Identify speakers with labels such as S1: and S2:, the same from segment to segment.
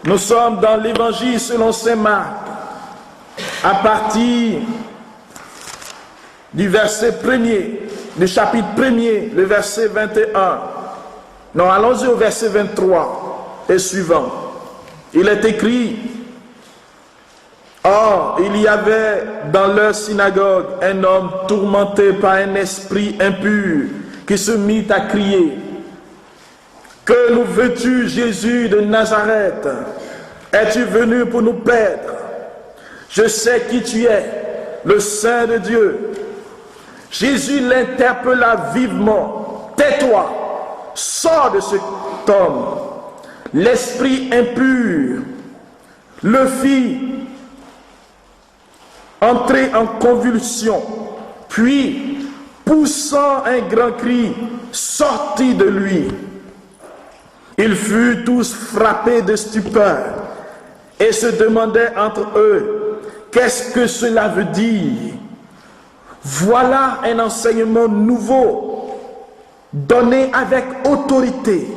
S1: Nous sommes dans l'évangile selon saint Marc, à partir du verset 1er, du chapitre 1er, le verset 21. Non, allons-y au verset 23 et suivant. Il est écrit: Or, il y avait dans leur synagogue un homme tourmenté par un esprit impur qui se mit à crier: Que nous veux-tu, Jésus de Nazareth? Es-tu venu pour nous perdre? Je sais qui tu es, le Saint de Dieu. Jésus l'interpella vivement: Tais-toi, sors de cet homme. L'esprit impur le fit entrer en convulsion, puis, poussant un grand cri, sortit de lui. Ils furent tous frappés de stupeur et se demandaient entre eux: Qu'est-ce que cela veut dire? Voilà un enseignement nouveau, donné avec autorité.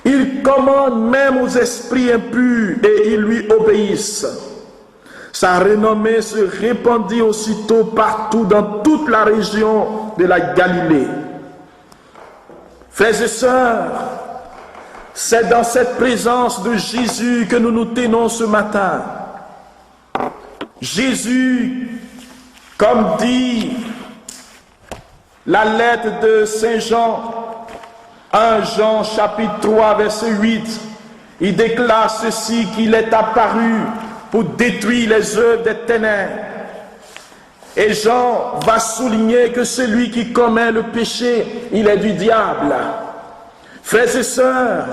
S1: Il commande même aux esprits impurs et ils lui obéissent. Sa renommée se répandit aussitôt partout dans toute la région de la Galilée. Frères et sœurs, c'est dans cette présence de Jésus que nous nous tenons ce matin. Jésus, comme dit la lettre de Saint Jean, 1 Jean chapitre 3 verset 8, il déclare ceci, qu'il est apparu pour détruire les œuvres des ténèbres. Et Jean va souligner que celui qui commet le péché, il est du diable. Frères et sœurs,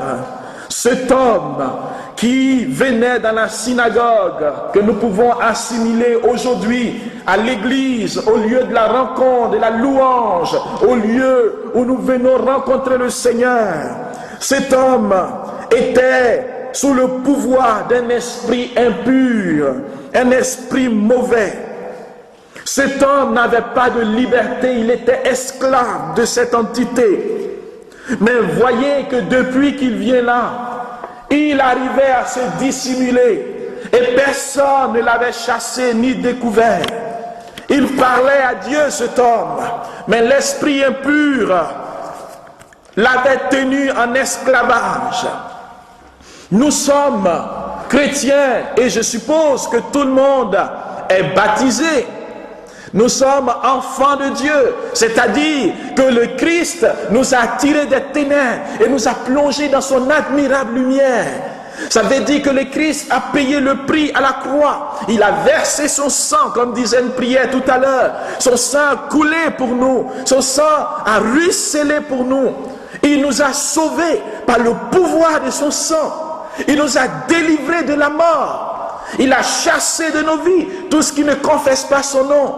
S1: cet homme qui venait dans la synagogue, que nous pouvons assimiler aujourd'hui à l'église, au lieu de la rencontre, de la louange, au lieu où nous venons rencontrer le Seigneur, cet homme était sous le pouvoir d'un esprit impur, un esprit mauvais. Cet homme n'avait pas de liberté, il était esclave de cette entité. Mais voyez que depuis qu'il vient là, il arrivait à se dissimuler et personne ne l'avait chassé ni découvert. Il parlait à Dieu, cet homme, mais l'esprit impur l'avait tenu en esclavage. Nous sommes chrétiens et je suppose que tout le monde est baptisé. Nous sommes enfants de Dieu, c'est-à-dire que le Christ nous a tirés des ténèbres et nous a plongés dans son admirable lumière. Ça veut dire que le Christ a payé le prix à la croix. Il a versé son sang, comme disait une prière tout à l'heure. Son sang a coulé pour nous. Son sang a ruisselé pour nous. Il nous a sauvés par le pouvoir de son sang. Il nous a délivrés de la mort. Il a chassé de nos vies tout ce qui ne confesse pas son nom.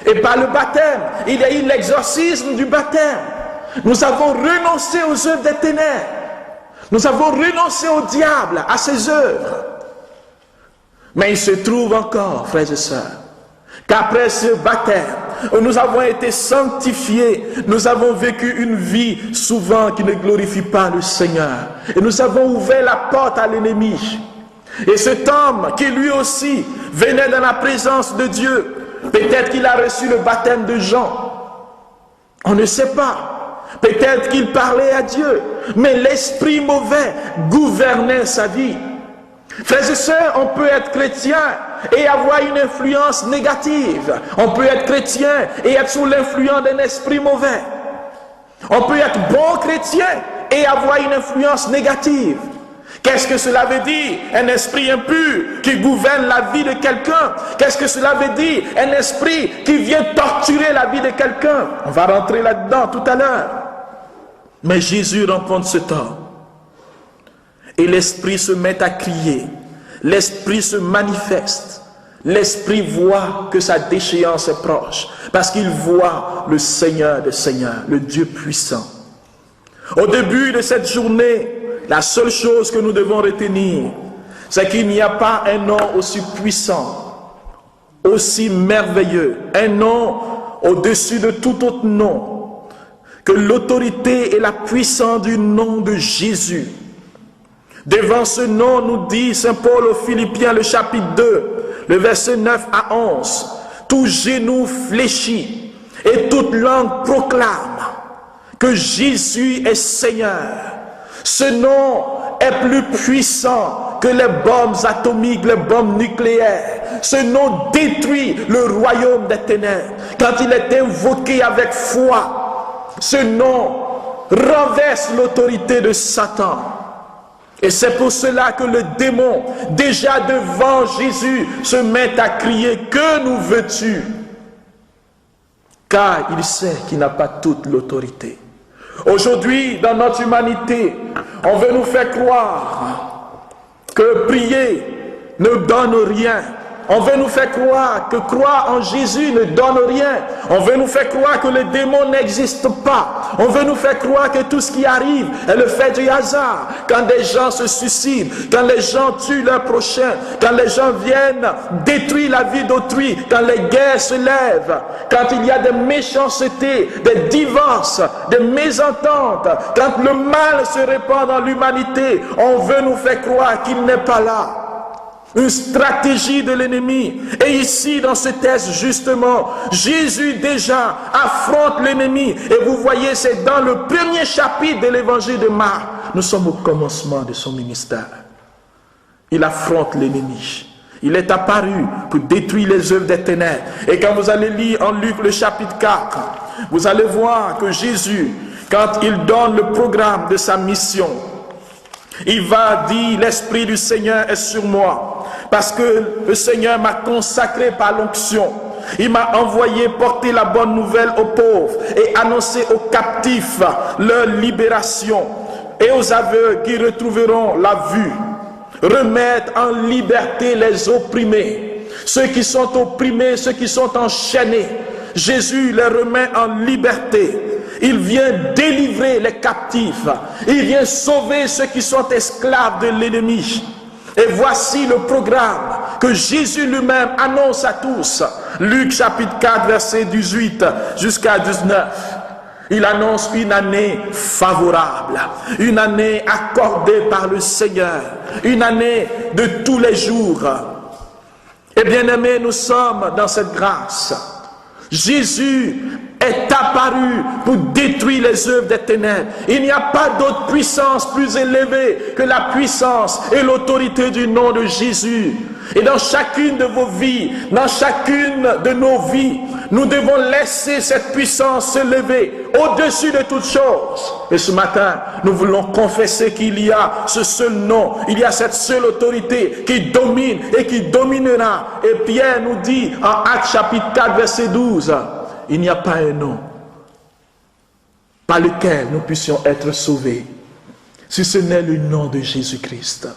S1: Et par le baptême, il y a eu l'exorcisme du baptême. Nous avons renoncé aux œuvres des ténèbres. Nous avons renoncé au diable, à ses œuvres. Mais il se trouve encore, frères et sœurs, qu'après ce baptême, nous avons été sanctifiés, nous avons vécu une vie souvent qui ne glorifie pas le Seigneur. Et nous avons ouvert la porte à l'ennemi. Et cet homme qui lui aussi venait dans la présence de Dieu, peut-être qu'il a reçu le baptême de Jean. On ne sait pas. Peut-être qu'il parlait à Dieu. Mais l'esprit mauvais gouvernait sa vie. Frères et sœurs, on peut être chrétien et avoir une influence négative. On peut être chrétien et être sous l'influence d'un esprit mauvais. On peut être bon chrétien et avoir une influence négative. Qu'est-ce que cela veut dire? Un esprit impur qui gouverne la vie de quelqu'un. Qu'est-ce que cela veut dire? Un esprit qui vient torturer la vie de quelqu'un. On va rentrer là-dedans tout à l'heure. Mais Jésus rencontre cet homme. Et l'esprit se met à crier. L'esprit se manifeste. L'esprit voit que sa déchéance est proche. Parce qu'il voit le Seigneur des Seigneurs, le Dieu puissant. Au début de cette journée, la seule chose que nous devons retenir, c'est qu'il n'y a pas un nom aussi puissant, aussi merveilleux, un nom au-dessus de tout autre nom, que l'autorité et la puissance du nom de Jésus. Devant ce nom, nous dit Saint Paul aux Philippiens, le chapitre 2, le verset 9 à 11, tout genou fléchit et toute langue proclame que Jésus est Seigneur. Ce nom est plus puissant que les bombes atomiques, les bombes nucléaires. Ce nom détruit le royaume des ténèbres. Quand il est invoqué avec foi, ce nom renverse l'autorité de Satan. Et c'est pour cela que le démon, déjà devant Jésus, se met à crier « Que nous veux-tu » car il sait qu'il n'a pas toute l'autorité. Aujourd'hui, dans notre humanité, on veut nous faire croire que prier ne donne rien. On veut nous faire croire que croire en Jésus ne donne rien. On veut nous faire croire que les démons n'existent pas. On veut nous faire croire que tout ce qui arrive est le fait du hasard. Quand des gens se suicident, quand les gens tuent leurs prochains, quand les gens viennent détruire la vie d'autrui, quand les guerres se lèvent, quand il y a des méchancetés, des divorces, des mésententes, quand le mal se répand dans l'humanité, on veut nous faire croire qu'il n'est pas là. Une stratégie de l'ennemi. Et ici, dans ce texte, justement, Jésus déjà affronte l'ennemi. Et vous voyez, c'est dans le premier chapitre de l'évangile de Marc. Nous sommes au commencement de son ministère. Il affronte l'ennemi. Il est apparu pour détruire les œuvres des ténèbres. Et quand vous allez lire en Luc le chapitre 4, vous allez voir que Jésus, quand il donne le programme de sa mission, il va dire, l'Esprit du Seigneur est sur moi, parce que le Seigneur m'a consacré par l'onction. Il m'a envoyé porter la bonne nouvelle aux pauvres et annoncer aux captifs leur libération, et aux aveugles qui retrouveront la vue, remettre en liberté les opprimés, ceux qui sont opprimés, ceux qui sont enchaînés. Jésus les remet en liberté. Il vient délivrer les captifs. Il vient sauver ceux qui sont esclaves de l'ennemi. Et voici le programme que Jésus lui-même annonce à tous. Luc chapitre 4, verset 18 jusqu'à 19. Il annonce une année favorable, une année accordée par le Seigneur, une année de tous les jours. Et bien aimés, nous sommes dans cette grâce. Jésus est apparu pour détruire les œuvres des ténèbres. Il n'y a pas d'autre puissance plus élevée que la puissance et l'autorité du nom de Jésus. Et dans chacune de vos vies, dans chacune de nos vies, nous devons laisser cette puissance se lever au-dessus de toutes choses. Et ce matin, nous voulons confesser qu'il y a ce seul nom, il y a cette seule autorité qui domine et qui dominera. Et Pierre nous dit en Actes chapitre 4, verset 12, il n'y a pas un nom par lequel nous puissions être sauvés, si ce n'est le nom de Jésus-Christ.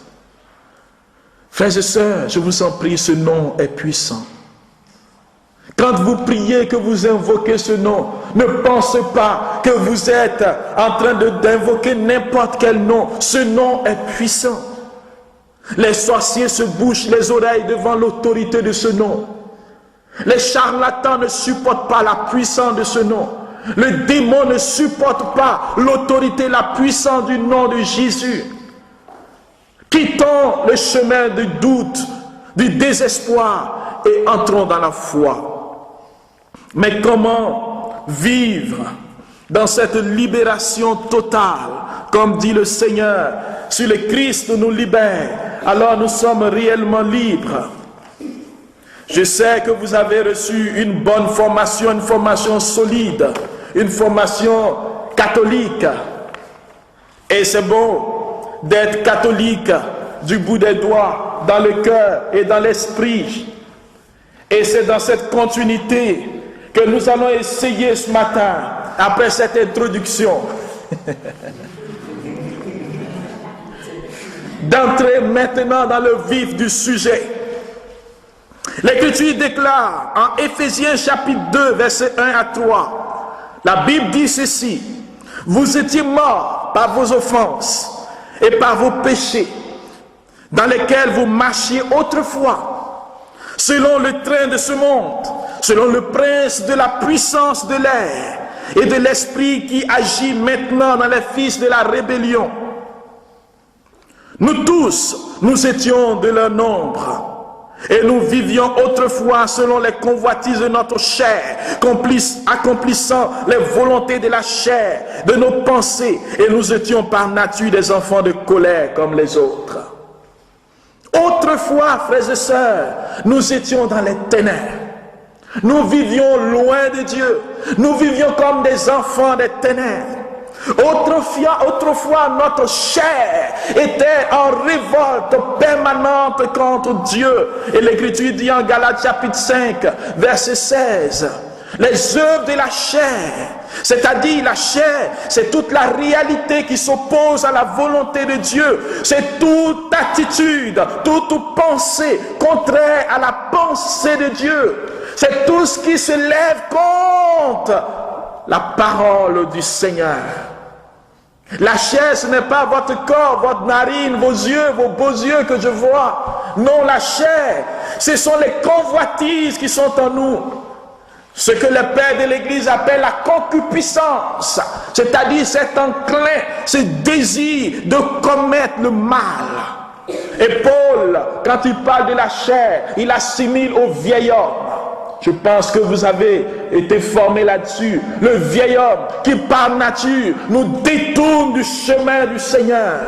S1: Frères et sœurs, je vous en prie, ce nom est puissant. Quand vous priez, que vous invoquez ce nom, ne pensez pas que vous êtes en train d'invoquer n'importe quel nom. Ce nom est puissant. Les sorciers se bouchent les oreilles devant l'autorité de ce nom. Les charlatans ne supportent pas la puissance de ce nom. Le démon ne supporte pas l'autorité, la puissance du nom de Jésus. Quittons le chemin du doute, du désespoir et entrons dans la foi. Mais comment vivre dans cette libération totale, comme dit le Seigneur, si le Christ nous libère, alors nous sommes réellement libres. Je sais que vous avez reçu une bonne formation, une formation solide, une formation catholique. Et c'est bon d'être catholique du bout des doigts, dans le cœur et dans l'esprit. Et c'est dans cette continuité que nous allons essayer ce matin, après cette introduction, d'entrer maintenant dans le vif du sujet. L'Écriture déclare en Éphésiens chapitre 2, versets 1 à 3, la Bible dit ceci: vous étiez morts par vos offenses et par vos péchés, dans lesquels vous marchiez autrefois, selon le train de ce monde, selon le prince de la puissance de l'air et de l'esprit qui agit maintenant dans les fils de la rébellion. Nous tous, nous étions de leur nombre. Et nous vivions autrefois selon les convoitises de notre chair, accomplissant les volontés de la chair, de nos pensées. Et nous étions par nature des enfants de colère comme les autres. Autrefois, frères et sœurs, nous étions dans les ténèbres. Nous vivions loin de Dieu. Nous vivions comme des enfants des ténèbres. Autrefois, notre chair était en révolte permanente contre Dieu. Et l'Écriture dit en Galates chapitre 5, verset 16, les œuvres de la chair, c'est-à-dire la chair, c'est toute la réalité qui s'oppose à la volonté de Dieu. C'est toute attitude, toute pensée contraire à la pensée de Dieu. C'est tout ce qui se lève contre la parole du Seigneur. La chair, ce n'est pas votre corps, votre narine, vos yeux, vos beaux yeux que je vois. Non, la chair, ce sont les convoitises qui sont en nous. Ce que le père de l'Église appelle la concupiscence, c'est-à-dire cet enclin, ce désir de commettre le mal. Et Paul, quand il parle de la chair, il assimile au vieil homme. Je pense que vous avez été formés là-dessus. Le vieil homme qui par nature nous détourne du chemin du Seigneur.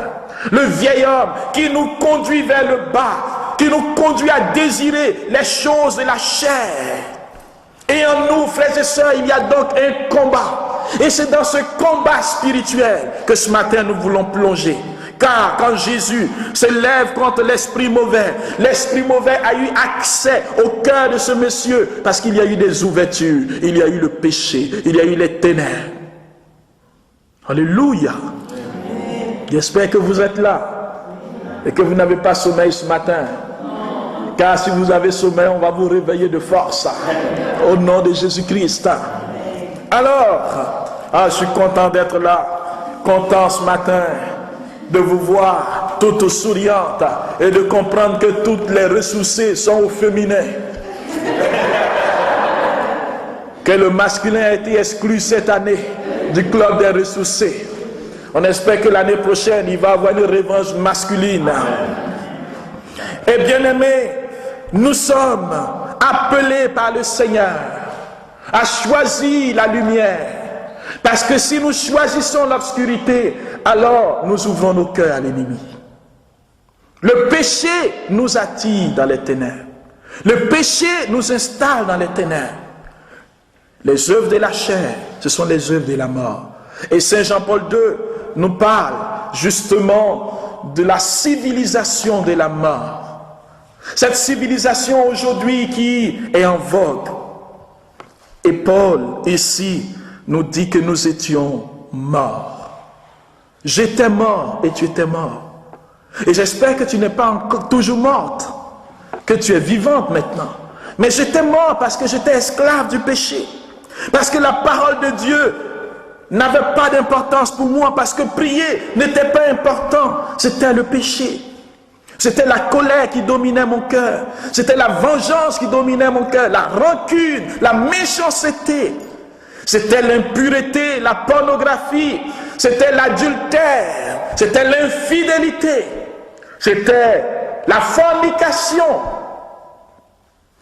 S1: Le vieil homme qui nous conduit vers le bas, qui nous conduit à désirer les choses de la chair. Et en nous, frères et sœurs, il y a donc un combat. Et c'est dans ce combat spirituel que ce matin nous voulons plonger. Car quand Jésus se lève contre l'esprit mauvais a eu accès au cœur de ce monsieur parce qu'il y a eu des ouvertures, il y a eu le péché, il y a eu les ténèbres. Alléluia. J'espère que vous êtes là et que vous n'avez pas sommeil ce matin. Car si vous avez sommeil, on va vous réveiller de force. Au nom de Jésus-Christ. Alors, je suis content d'être là, content ce matin de vous voir toutes souriantes et de comprendre que toutes les ressourcées sont au féminin. Que le masculin a été exclu cette année du club des ressourcés. On espère que l'année prochaine, il va y avoir une revanche masculine. Et bien aimés, nous sommes appelés par le Seigneur à choisir la lumière. Parce que si nous choisissons l'obscurité, alors nous ouvrons nos cœurs à l'ennemi. Le péché nous attire dans les ténèbres. Le péché nous installe dans les ténèbres. Les œuvres de la chair, ce sont les œuvres de la mort. Et Saint Jean-Paul II nous parle justement de la civilisation de la mort. Cette civilisation aujourd'hui qui est en vogue. Et Paul, ici, nous dit que nous étions morts. J'étais mort et tu étais mort. Et j'espère que tu n'es pas encore toujours morte, que tu es vivante maintenant. Mais j'étais mort parce que j'étais esclave du péché. Parce que la parole de Dieu n'avait pas d'importance pour moi, parce que prier n'était pas important, c'était le péché. C'était la colère qui dominait mon cœur. C'était la vengeance qui dominait mon cœur, la rancune, la méchanceté. C'était l'impureté, la pornographie, c'était l'adultère, c'était l'infidélité, c'était la fornication.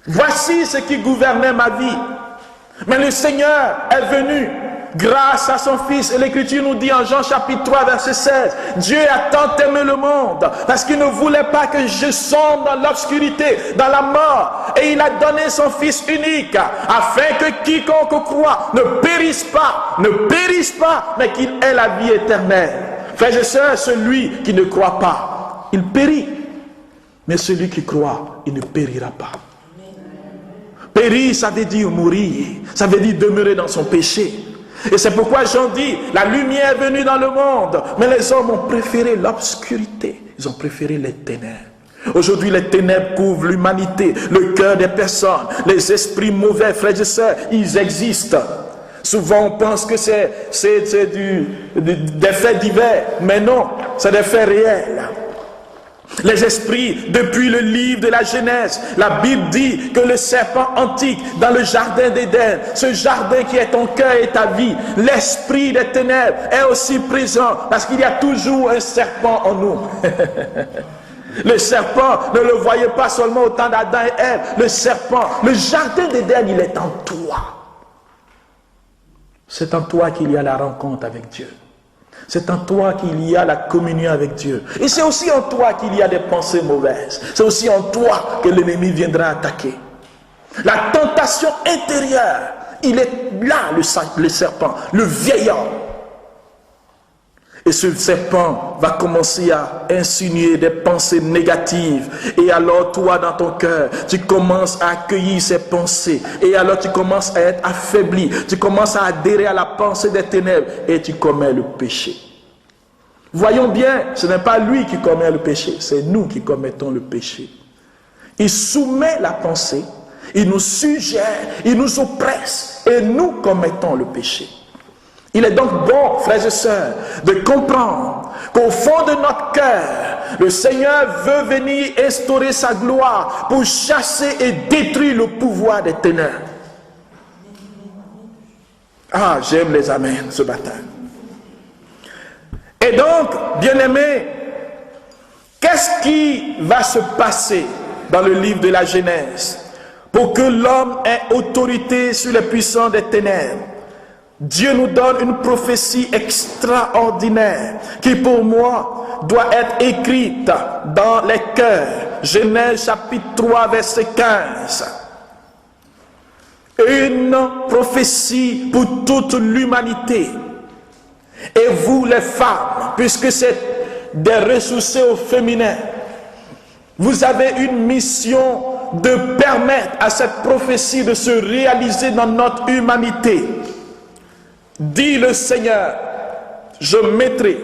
S1: Voici ce qui gouvernait ma vie. Mais le Seigneur est venu grâce à son Fils. Et l'Écriture nous dit en Jean chapitre 3 verset 16, Dieu a tant aimé le monde parce qu'il ne voulait pas que je sombre dans l'obscurité, dans la mort. Et il a donné son Fils unique afin que quiconque croit ne périsse pas, mais qu'il ait la vie éternelle. Frères et sœurs, celui qui ne croit pas, il périt. Mais celui qui croit, il ne périra pas. Périr, ça veut dire mourir, ça veut dire demeurer dans son péché. Et c'est pourquoi Jean dit, la lumière est venue dans le monde, mais les hommes ont préféré l'obscurité, ils ont préféré les ténèbres. Aujourd'hui, les ténèbres couvrent l'humanité, le cœur des personnes, les esprits mauvais, frères et sœurs, ils existent. Souvent, on pense que c'est des faits divers, mais non, c'est des faits réels. Les esprits, depuis le livre de la Genèse, la Bible dit que le serpent antique dans le jardin d'Éden, ce jardin qui est ton cœur et ta vie, l'esprit des ténèbres est aussi présent parce qu'il y a toujours un serpent en nous. Le serpent, ne le voyez pas seulement au temps d'Adam et Ève, le serpent, le jardin d'Éden, il est en toi. C'est en toi qu'il y a la rencontre avec Dieu. C'est en toi qu'il y a la communion avec Dieu. Et c'est aussi en toi qu'il y a des pensées mauvaises. C'est aussi en toi que l'ennemi viendra attaquer. La tentation intérieure, il est là, le serpent, le vieil homme. Et ce serpent va commencer à insinuer des pensées négatives. Et alors toi, dans ton cœur, tu commences à accueillir ces pensées. Et alors tu commences à être affaibli. Tu commences à adhérer à la pensée des ténèbres. Et tu commets le péché. Voyons bien, ce n'est pas lui qui commet le péché. C'est nous qui commettons le péché. Il soumet la pensée. Il nous suggère. Il nous oppresse. Et nous commettons le péché. Il est donc bon, frères et sœurs, de comprendre qu'au fond de notre cœur, le Seigneur veut venir instaurer sa gloire pour chasser et détruire le pouvoir des ténèbres. Ah, j'aime les amens ce matin. Et donc, bien-aimés, qu'est-ce qui va se passer dans le livre de la Genèse pour que l'homme ait autorité sur les puissants des ténèbres? Dieu nous donne une prophétie extraordinaire qui pour moi doit être écrite dans les cœurs. Genèse chapitre 3 verset 15. Une prophétie pour toute l'humanité. Et vous les femmes, puisque c'est des ressourcés au féminin, vous avez une mission de permettre à cette prophétie de se réaliser dans notre humanité. Dit le Seigneur, je mettrai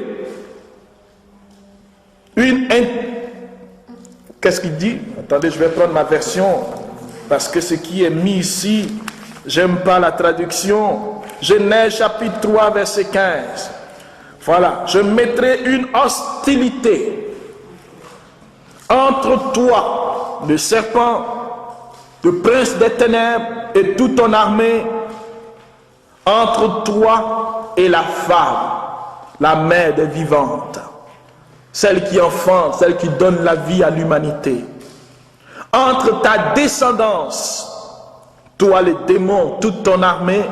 S1: Qu'est-ce qu'il dit? Attendez, je vais prendre ma version, parce que ce qui est mis ici, j'aime pas la traduction. Genèse chapitre 3 verset 15. Voilà, je mettrai une hostilité entre toi, le serpent, le prince des ténèbres et toute ton armée, entre toi et la femme, la mère des vivantes, celle qui enfante, celle qui donne la vie à l'humanité. Entre ta descendance, toi les démons, toute ton armée,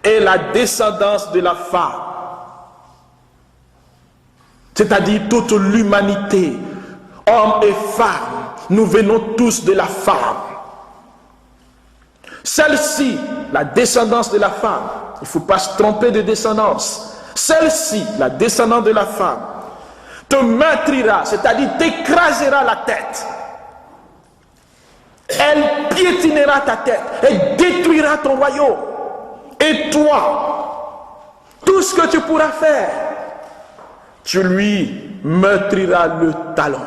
S1: et la descendance de la femme, c'est-à-dire toute l'humanité, hommes et femmes, nous venons tous de la femme. Celle-ci, la descendance de la femme, il ne faut pas se tromper de descendance. Celle-ci, la descendance de la femme, te meurtrira, c'est-à-dire t'écrasera la tête. Elle piétinera ta tête et détruira ton royaume. Et toi, tout ce que tu pourras faire, tu lui meurtriras le talon.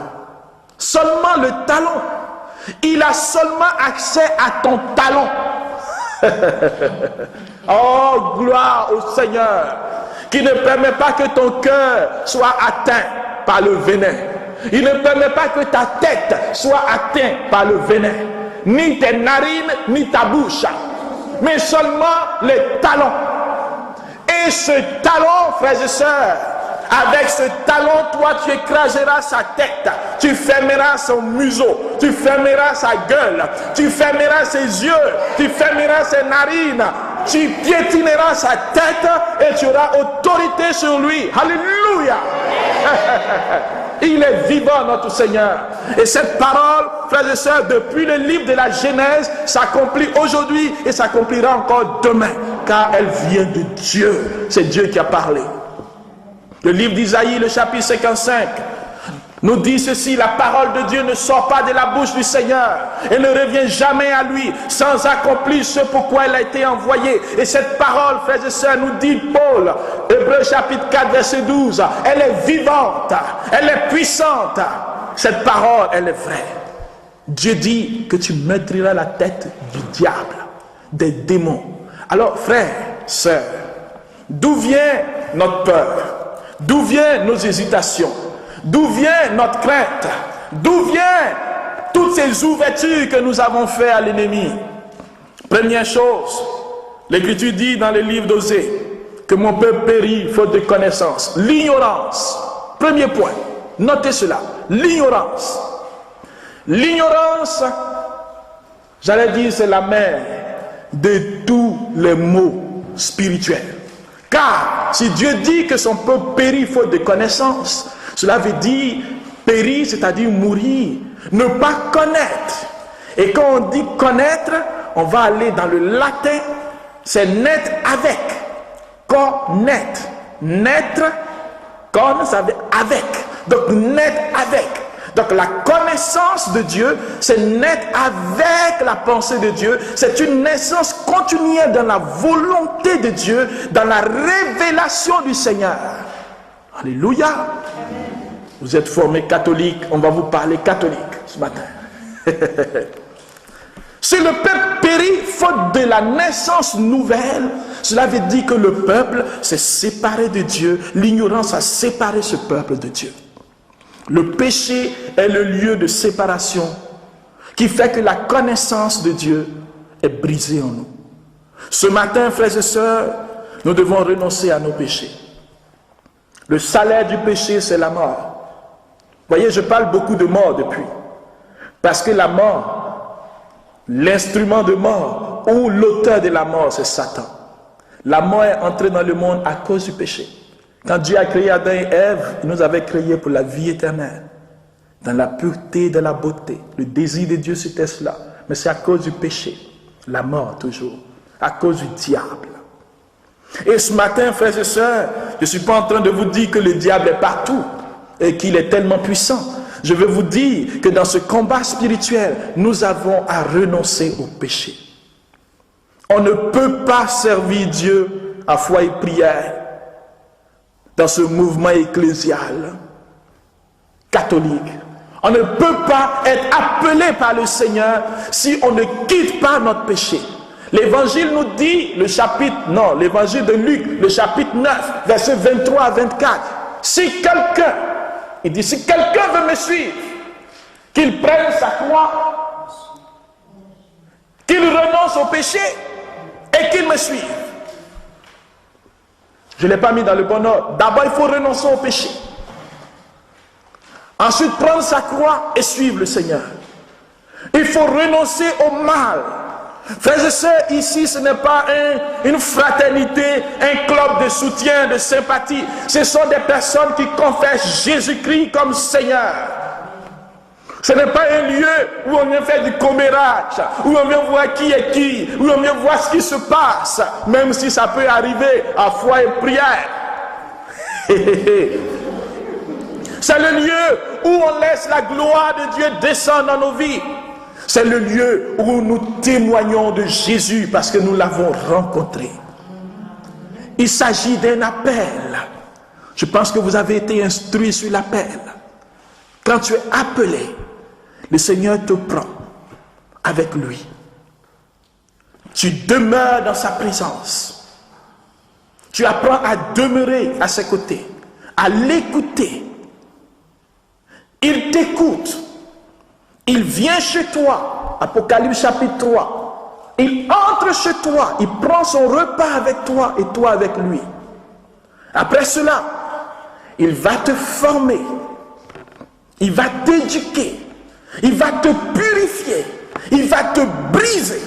S1: Seulement le talon. Il a seulement accès à ton talon. Oh, gloire au Seigneur, qui ne permet pas que ton cœur soit atteint par le venin. Il ne permet pas que ta tête soit atteinte par le venin. Ni tes narines, ni ta bouche. Mais seulement les talons. Et ce talon, frères et sœurs, avec ce talon, toi, tu écraseras sa tête, tu fermeras son museau, tu fermeras sa gueule, tu fermeras ses yeux, tu fermeras ses narines, tu piétineras sa tête et tu auras autorité sur lui. Alléluia! Il est vivant, notre Seigneur. Et cette parole, frères et sœurs, depuis le livre de la Genèse, s'accomplit aujourd'hui et s'accomplira encore demain, car elle vient de Dieu. C'est Dieu qui a parlé. Le livre d'Isaïe, le chapitre 55, nous dit ceci: la parole de Dieu ne sort pas de la bouche du Seigneur et ne revient jamais à lui sans accomplir ce pourquoi elle a été envoyée. Et cette parole, frères et sœurs, nous dit Paul, Hébreux chapitre 4 verset 12, elle est vivante, elle est puissante. Cette parole, elle est vraie. Dieu dit que tu meurtriras la tête du diable, des démons. Alors, frères, sœurs, d'où vient notre peur? D'où viennent nos hésitations? D'où vient notre crainte? D'où vient toutes ces ouvertures que nous avons faites à l'ennemi? Première chose, l'Écriture dit dans le livre d'Osée que mon peuple périt faute de connaissance. L'ignorance. Premier point. Notez cela. L'ignorance. L'ignorance, j'allais dire, c'est la mère de tous les maux spirituels. Car si Dieu dit que son peuple périt faute de connaissance, cela veut dire périr, c'est-à-dire mourir, ne pas connaître. Et quand on dit connaître, on va aller dans le latin, c'est naître avec. Connaître. Naître, con, ça veut dire avec. Donc naître avec. Donc la connaissance de Dieu, c'est naître avec la pensée de Dieu. C'est une naissance continuelle dans la volonté de Dieu, dans la révélation du Seigneur. Alléluia. Vous êtes formés catholiques, on va vous parler catholique ce matin. Si le peuple périt faute de la naissance nouvelle, cela veut dire que le peuple s'est séparé de Dieu. L'ignorance a séparé ce peuple de Dieu. Le péché est le lieu de séparation qui fait que la connaissance de Dieu est brisée en nous. Ce matin, frères et sœurs, nous devons renoncer à nos péchés. Le salaire du péché, c'est la mort. Vous voyez, je parle beaucoup de mort depuis. Parce que la mort, l'instrument de mort ou l'auteur de la mort, c'est Satan. La mort est entrée dans le monde à cause du péché. Quand Dieu a créé Adam et Ève, il nous avait créés pour la vie éternelle, dans la pureté, dans la beauté. Le désir de Dieu, c'était cela. Mais c'est à cause du péché, la mort toujours, à cause du diable. Et ce matin, frères et sœurs, je ne suis pas en train de vous dire que le diable est partout et qu'il est tellement puissant. Je veux vous dire que dans ce combat spirituel, nous avons à renoncer au péché. On ne peut pas servir Dieu à foi et prière dans ce mouvement ecclésial catholique. On ne peut pas être appelé par le Seigneur si on ne quitte pas notre péché. L'évangile nous dit, l'évangile de Luc, le chapitre 9, versets 23 à 24. Si quelqu'un veut me suivre, qu'il prenne sa croix, qu'il renonce au péché et qu'il me suive. Je ne l'ai pas mis dans le bon ordre. D'abord, il faut renoncer au péché. Ensuite, prendre sa croix et suivre le Seigneur. Il faut renoncer au mal. Frères et sœurs, ici, ce n'est pas une fraternité, un club de soutien, de sympathie. Ce sont des personnes qui confessent Jésus-Christ comme Seigneur. Ce n'est pas un lieu où on vient faire du commérage, où on vient voir qui est qui, où on vient voir ce qui se passe, même si ça peut arriver à foi et prière. C'est le lieu où on laisse la gloire de Dieu descendre dans nos vies. C'est le lieu où nous témoignons de Jésus parce que nous l'avons rencontré. Il s'agit d'un appel. Je pense que vous avez été instruit sur l'appel. Quand tu es appelé, le Seigneur te prend avec lui. Tu demeures dans sa présence. Tu apprends à demeurer à ses côtés, à l'écouter. Il t'écoute. Il vient chez toi. Apocalypse chapitre 3. Il entre chez toi. Il prend son repas avec toi et toi avec lui. Après cela, il va te former. Il va t'éduquer. Il va te purifier. Il va te briser.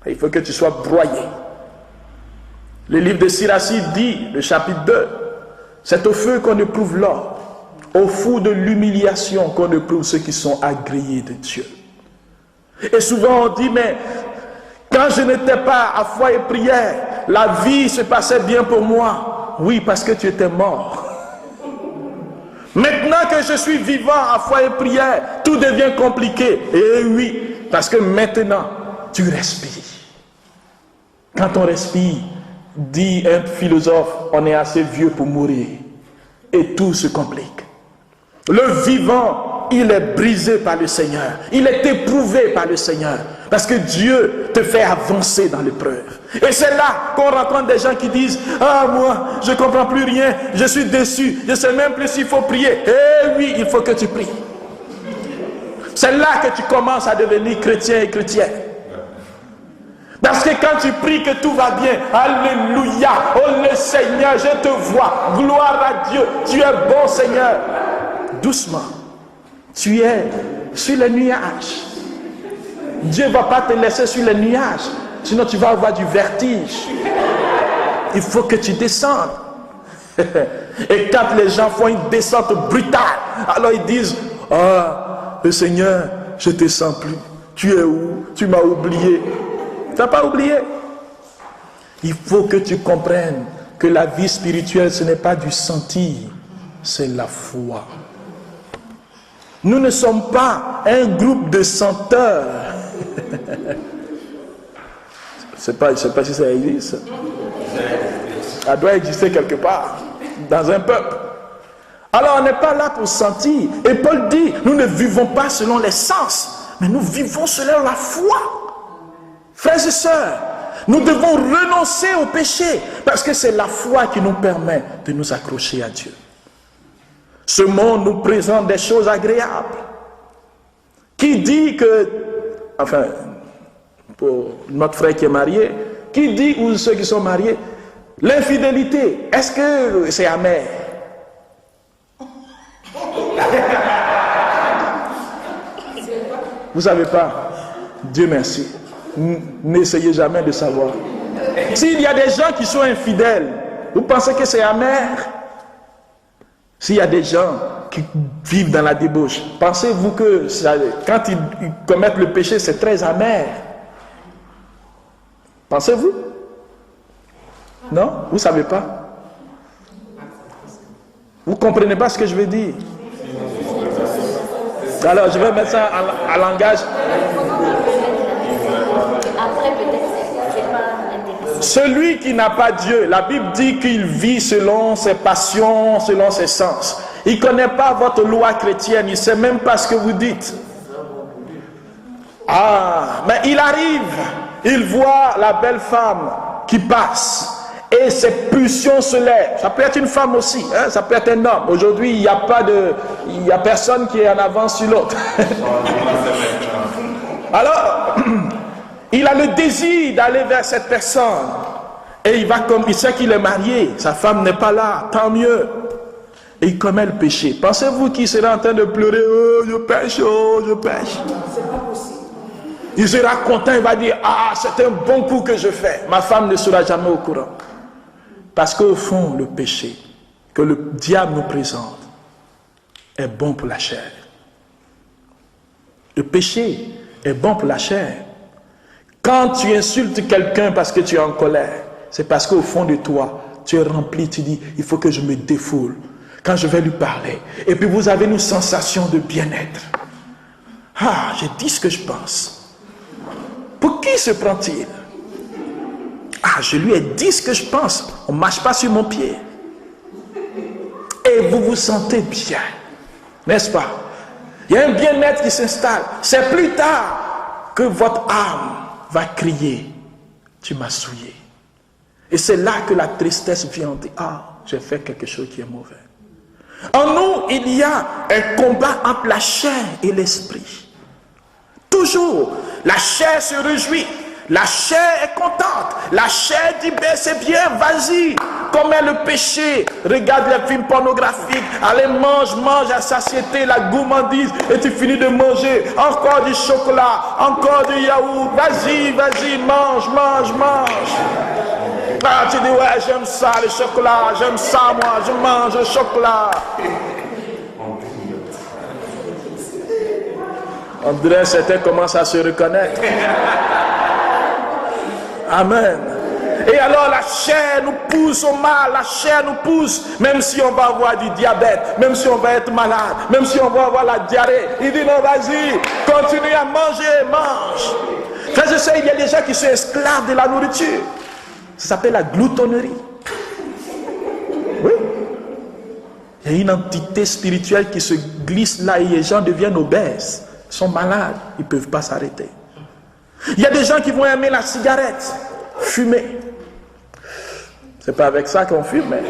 S1: Il faut que tu sois broyé. Le livre de Siracide dit, le chapitre 2, c'est au feu qu'on éprouve l'or, au four de l'humiliation qu'on éprouve ceux qui sont agréés de Dieu. Et souvent on dit, mais quand je n'étais pas à foi et prière, la vie se passait bien pour moi. Oui, parce que tu étais mort. Maintenant que je suis vivant à foi et prière, tout devient compliqué. Et oui, parce que maintenant, tu respires. Quand on respire, dit un philosophe, on est assez vieux pour mourir. Et tout se complique. Le vivant, il est brisé par le Seigneur. Il est éprouvé par le Seigneur. Parce que Dieu te fait avancer dans l'épreuve. Et c'est là qu'on rencontre des gens qui disent « Ah, moi, je ne comprends plus rien, je suis déçu, je ne sais même plus s'il faut prier. » Eh oui, il faut que tu pries. C'est là que tu commences à devenir chrétien et chrétienne. Parce que quand tu pries que tout va bien, alléluia, oh le Seigneur, je te vois, gloire à Dieu, tu es bon Seigneur. Doucement, tu es sur les nuages. Dieu ne va pas te laisser sur les nuages, sinon tu vas avoir du vertige. Il faut que tu descendes. Et quand les gens font une descente brutale, alors ils disent, ah, le Seigneur, je ne te sens plus. Tu es où? Tu m'as oublié. Tu n'as pas oublié. Il faut que tu comprennes que la vie spirituelle, ce n'est pas du sentir, c'est la foi. Nous ne sommes pas un groupe de senteurs. Je ne sais pas si ça existe. Ça doit exister quelque part, dans un peuple. Alors on n'est pas là pour sentir. Et Paul dit, nous ne vivons pas selon les sens, mais nous vivons selon la foi. Frères et sœurs, nous devons renoncer au péché, parce que c'est la foi qui nous permet de nous accrocher à Dieu. Ce monde nous présente des choses agréables. Qui dit que, enfin, pour notre frère qui est marié, qui dit, ou ceux qui sont mariés, l'infidélité, est-ce que c'est amer? Vous ne savez pas? Dieu merci. N'essayez jamais de savoir. S'il y a des gens qui sont infidèles, vous pensez que c'est amer? S'il y a des gens qui vivent dans la débauche, pensez-vous que quand ils commettent le péché, c'est très amer? Pensez-vous? Non? Vous ne savez pas? Vous ne comprenez pas ce que je veux dire? Alors, je vais mettre ça en langage. Celui qui n'a pas Dieu, la Bible dit qu'il vit selon ses passions, selon ses sens. Il ne connaît pas votre loi chrétienne, il ne sait même pas ce que vous dites. Ah, mais il arrive, il voit la belle femme qui passe et ses pulsions se lèvent. Ça peut être une femme aussi, hein? Ça peut être un homme. Aujourd'hui, il n'y a personne qui est en avance sur l'autre. Alors, il a le désir d'aller vers cette personne. Et il sait qu'il est marié. Sa femme n'est pas là. Tant mieux. Et il commet le péché. Pensez-vous qu'il sera en train de pleurer? Oh, je pêche, oh, je pêche. Il sera content. Il va dire, ah, c'est un bon coup que je fais. Ma femme ne sera jamais au courant. Parce qu'au fond, le péché que le diable nous présente est bon pour la chair. Le péché est bon pour la chair. Quand tu insultes quelqu'un parce que tu es en colère, c'est parce qu'au fond de toi, tu es rempli, tu dis, il faut que je me défoule quand je vais lui parler. Et puis vous avez une sensation de bien-être. Ah, j'ai dit ce que je pense. Pour qui se prend-il? Ah, je lui ai dit ce que je pense. On ne marche pas sur mon pied. Et vous vous sentez bien. N'est-ce pas? Il y a un bien-être qui s'installe. C'est plus tard que votre âme va crier, tu m'as souillé. Et c'est là que la tristesse vient. On dit, ah, j'ai fait quelque chose qui est mauvais. En nous, il y a un combat entre la chair et l'esprit. Toujours, la chair se réjouit. La chair est contente. La chair dit, ben c'est bien, vas-y. Comme est le péché. Regarde les films pornographiques. Allez, mange à satiété, la gourmandise. Et tu finis de manger. Encore du chocolat, encore du yaourt. Vas-y, mange. Ah, tu dis, ouais, j'aime ça, le chocolat. J'aime ça, moi. Je mange le chocolat. On dirait certains commencent à se reconnaître. Amen. Et alors la chair nous pousse au mal, la chair nous pousse, même si on va avoir du diabète, même si on va être malade, même si on va avoir la diarrhée. Il dit non, vas-y, continue à manger, mange. Frères et sœurs, il y a des gens qui sont esclaves de la nourriture. Ça s'appelle la gloutonnerie. Oui. Il y a une entité spirituelle qui se glisse là et les gens deviennent obèses. Ils sont malades, ils ne peuvent pas s'arrêter. Il y a des gens qui vont aimer la cigarette, fumer. C'est pas avec ça qu'on fume, mais...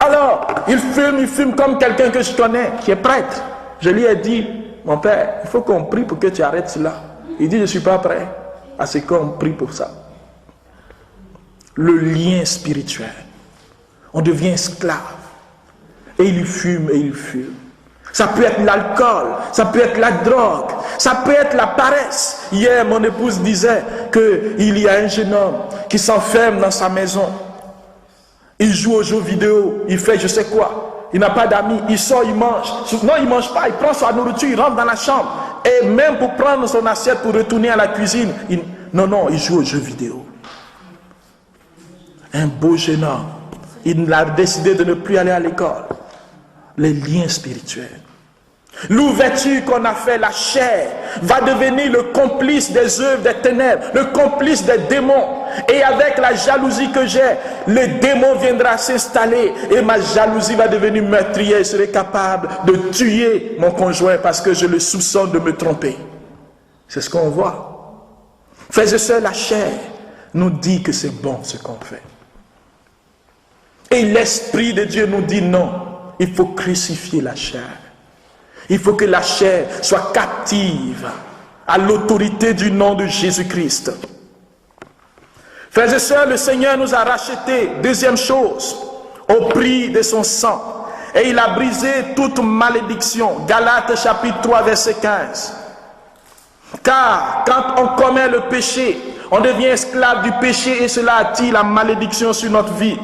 S1: Alors, il fume comme quelqu'un que je connais, qui est prêtre. Je lui ai dit, mon père, il faut qu'on prie pour que tu arrêtes cela. Il dit, je ne suis pas prêt à ce qu'on prie pour ça. Le lien spirituel. On devient esclave. Et il fume, et il fume. Ça peut être l'alcool, ça peut être la drogue, ça peut être la paresse. Hier, mon épouse disait qu'il y a un jeune homme qui s'enferme dans sa maison. Il joue aux jeux vidéo, il fait je sais quoi. Il n'a pas d'amis, il sort, il mange. Non, il ne mange pas, il prend sa nourriture, il rentre dans la chambre. Et même pour prendre son assiette pour retourner à la cuisine, il joue aux jeux vidéo. Un beau jeune homme, il a décidé de ne plus aller à l'école. Les liens spirituels. L'ouverture qu'on a fait, la chair, va devenir le complice des œuvres des ténèbres, le complice des démons. Et avec la jalousie que j'ai, le démon viendra s'installer et ma jalousie va devenir meurtrière. Je serai capable de tuer mon conjoint parce que je le soupçonne de me tromper. C'est ce qu'on voit. Frères et sœurs, la chair nous dit que c'est bon ce qu'on fait. Et l'Esprit de Dieu nous dit non, il faut crucifier la chair. Il faut que la chair soit captive à l'autorité du nom de Jésus-Christ. Frères et sœurs, le Seigneur nous a rachetés, deuxième chose, au prix de son sang. Et il a brisé toute malédiction. Galates chapitre 3 verset 15. Car quand on commet le péché, on devient esclave du péché et cela attire la malédiction sur notre vie.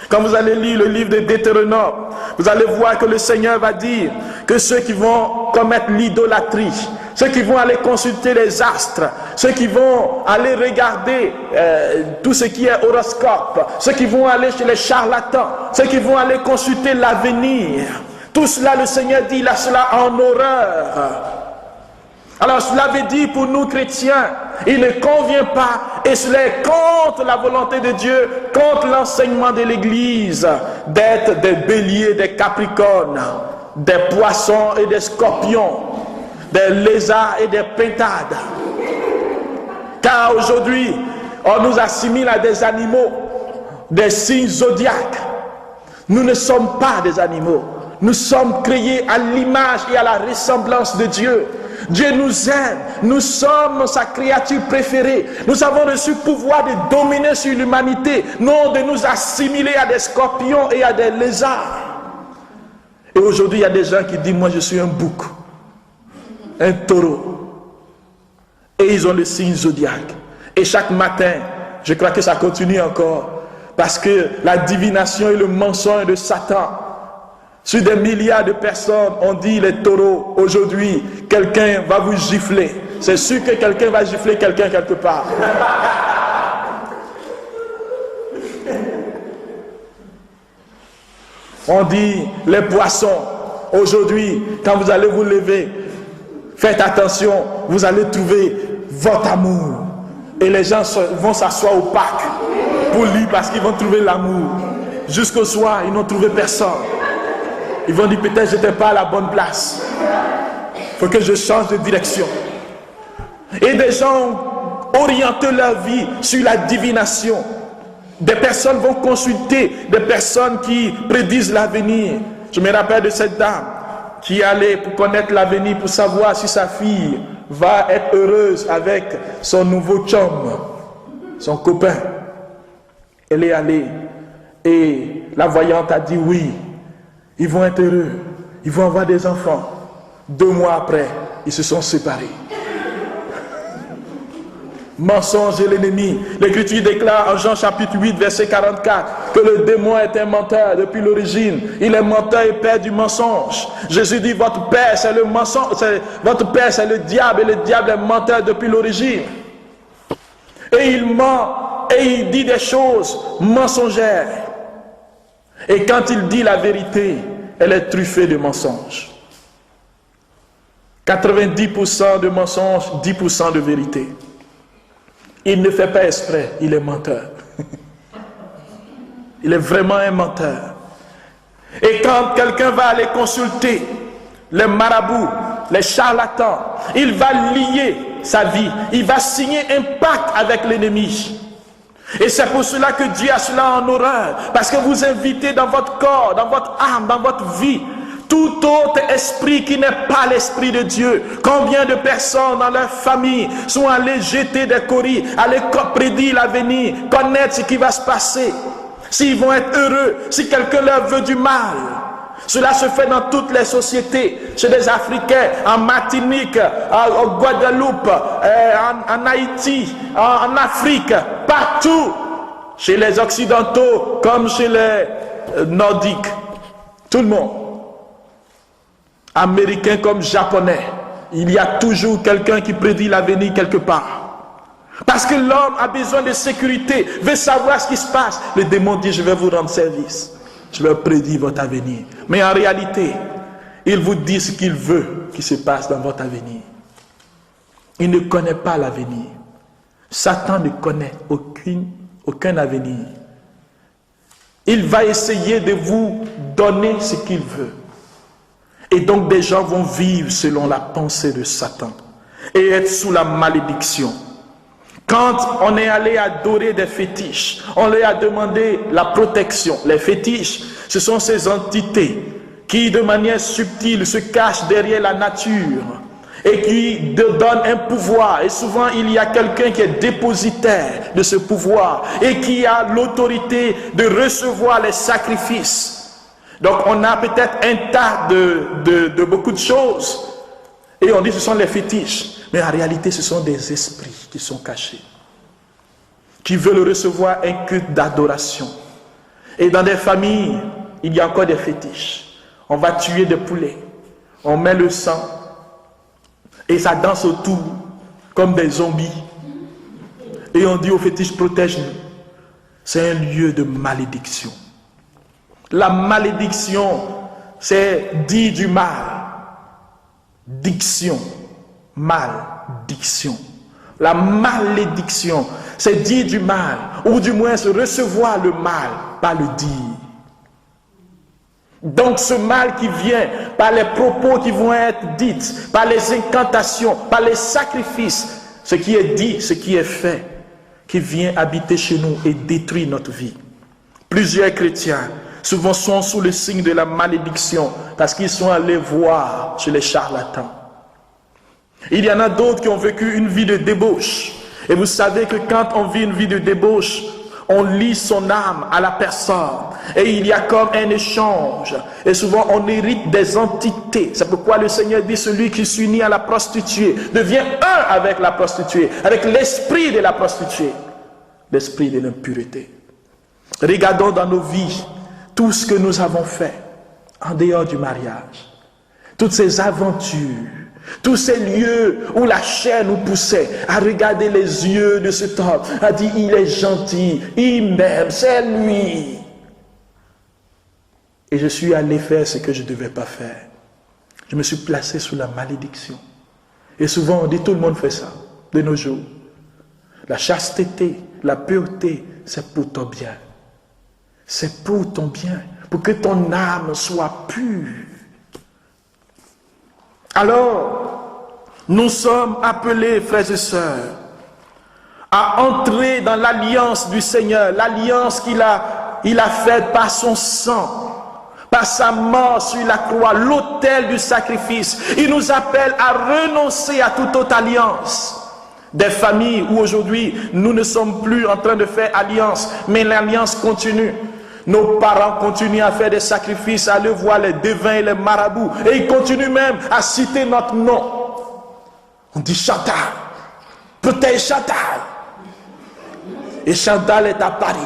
S1: Quand vous allez lire le livre de Deutéronome, vous allez voir que le Seigneur va dire que ceux qui vont commettre l'idolâtrie, ceux qui vont aller consulter les astres, ceux qui vont aller regarder tout ce qui est horoscope, ceux qui vont aller chez les charlatans, ceux qui vont aller consulter l'avenir, tout cela le Seigneur dit, il a cela en horreur. Alors cela veut dire pour nous chrétiens, il ne convient pas, et cela est contre la volonté de Dieu, contre l'enseignement de l'Église, d'être des béliers, des capricornes, des poissons et des scorpions, des lézards et des pintades. Car aujourd'hui, on nous assimile à des animaux, des signes zodiaques. Nous ne sommes pas des animaux. Nous sommes créés à l'image et à la ressemblance de Dieu. Dieu nous aime, nous sommes sa créature préférée. Nous avons reçu le pouvoir de dominer sur l'humanité, non de nous assimiler à des scorpions et à des lézards. Et aujourd'hui, il y a des gens qui disent, moi je suis un bouc, un taureau. Et ils ont le signe zodiaque. Et chaque matin, je crois que ça continue encore, parce que la divination et le mensonge de Satan, sur des milliards de personnes, on dit les taureaux, aujourd'hui, quelqu'un va vous gifler. C'est sûr que quelqu'un va gifler quelqu'un quelque part. On dit les poissons, aujourd'hui, quand vous allez vous lever, faites attention, vous allez trouver votre amour. Et les gens vont s'asseoir au parc pour lire parce qu'ils vont trouver l'amour. Jusqu'au soir, ils n'ont trouvé personne. Ils vont dire peut-être je n'étais pas à la bonne place. Il faut que je change de direction. Et des gens ont orienté leur vie sur la divination. Des personnes vont consulter des personnes qui prédisent l'avenir. Je me rappelle de cette dame qui allait pour connaître l'avenir, pour savoir si sa fille va être heureuse avec son nouveau chum, son copain. Elle est allée et la voyante a dit oui. Ils vont être heureux, ils vont avoir des enfants. 2 mois après, ils se sont séparés. Mensonge et l'ennemi. L'Écriture déclare en Jean chapitre 8, verset 44, que le démon est un menteur depuis l'origine. Il est menteur et père du mensonge. Jésus dit, votre père c'est le mensonge, votre père c'est le diable, et le diable est menteur depuis l'origine. Et il ment, et il dit des choses mensongères. Et quand il dit la vérité, elle est truffée de mensonges. 90% de mensonges, 10% de vérité. Il ne fait pas exprès, il est menteur. Il est vraiment un menteur. Et quand quelqu'un va aller consulter les marabouts, les charlatans, il va lier sa vie, il va signer un pacte avec l'ennemi. Et c'est pour cela que Dieu a cela en horreur. Parce que vous invitez dans votre corps, dans votre âme, dans votre vie, tout autre esprit qui n'est pas l'esprit de Dieu. Combien de personnes dans leur famille sont allées jeter des coris, aller prédire l'avenir, connaître ce qui va se passer, s'ils vont être heureux, si quelqu'un leur veut du mal. Cela se fait dans toutes les sociétés, chez les Africains, en Martinique, en Guadeloupe, en Haïti, en Afrique, partout, chez les Occidentaux comme chez les Nordiques, tout le monde, Américains comme Japonais, il y a toujours quelqu'un qui prédit l'avenir quelque part. Parce que l'homme a besoin de sécurité, veut savoir ce qui se passe. Le démon dit, je vais vous rendre service. Je vais prédire votre avenir. Mais en réalité, il vous dit ce qu'il veut qui se passe dans votre avenir. Il ne connaît pas l'avenir. Satan ne connaît aucun avenir. Il va essayer de vous donner ce qu'il veut. Et donc des gens vont vivre selon la pensée de Satan et être sous la malédiction. Quand on est allé adorer des fétiches, on leur a demandé la protection. Les fétiches, ce sont ces entités qui de manière subtile se cachent derrière la nature et qui donnent un pouvoir. Et souvent il y a quelqu'un qui est dépositaire de ce pouvoir et qui a l'autorité de recevoir les sacrifices. Donc on a peut-être un tas de beaucoup de choses et on dit que ce sont les fétiches. Mais en réalité, ce sont des esprits qui sont cachés, qui veulent recevoir un culte d'adoration. Et dans des familles, il y a encore des fétiches. On va tuer des poulets, on met le sang, et ça danse autour comme des zombies. Et on dit aux fétiches, protège-nous. C'est un lieu de malédiction. La malédiction, c'est dire du mal. Diction. Malédiction. La malédiction, c'est dire du mal, ou du moins se recevoir le mal, pas le dire. Donc ce mal qui vient par les propos qui vont être dits, par les incantations, par les sacrifices, ce qui est dit, ce qui est fait, qui vient habiter chez nous et détruire notre vie. Plusieurs chrétiens souvent sont sous le signe de la malédiction parce qu'ils sont allés voir chez les charlatans. Il y en a d'autres qui ont vécu une vie de débauche. Et vous savez que quand on vit une vie de débauche, on lie son âme à la personne. Et il y a comme un échange. Et souvent on hérite des entités. C'est pourquoi le Seigneur dit, celui qui s'unit à la prostituée devient un avec la prostituée, avec l'esprit de la prostituée, l'esprit de l'impureté. Regardons dans nos vies tout ce que nous avons fait en dehors du mariage. Toutes ces aventures. Tous ces lieux où la chair nous poussait à regarder les yeux de cet homme, à dire il est gentil, il m'aime, c'est lui. Et je suis allé faire ce que je ne devais pas faire. Je me suis placé sous la malédiction. Et souvent on dit tout le monde fait ça de nos jours. La chasteté, la pureté, c'est pour ton bien. C'est pour ton bien, pour que ton âme soit pure. Alors, nous sommes appelés, frères et sœurs, à entrer dans l'alliance du Seigneur, l'alliance qu'il a faite par son sang, par sa mort sur la croix, l'autel du sacrifice. Il nous appelle à renoncer à toute autre alliance. Des familles où aujourd'hui, nous ne sommes plus en train de faire alliance, mais l'alliance continue. Nos parents continuent à faire des sacrifices, à aller voir les devins et les marabouts. Et ils continuent même à citer notre nom. On dit Chantal, protège Chantal. Et Chantal est à Paris.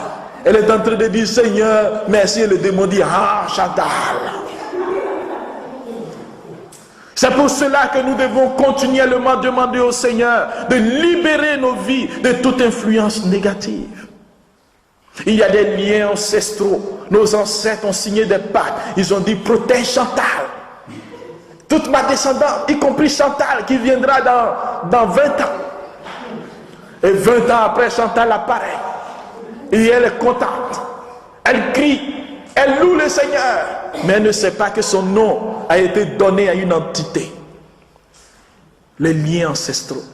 S1: Elle est en train de dire Seigneur, merci. Et le démon dit, ah Chantal. C'est pour cela que nous devons continuellement demander au Seigneur de libérer nos vies de toute influence négative. Il y a des liens ancestraux. Nos ancêtres ont signé des pactes. Ils ont dit, protège Chantal. Toute ma descendance, y compris Chantal, qui viendra dans 20 ans. Et 20 ans après, Chantal apparaît. Et elle est contente. Elle crie. Elle loue le Seigneur. Mais elle ne sait pas que son nom a été donné à une entité. Les liens ancestraux.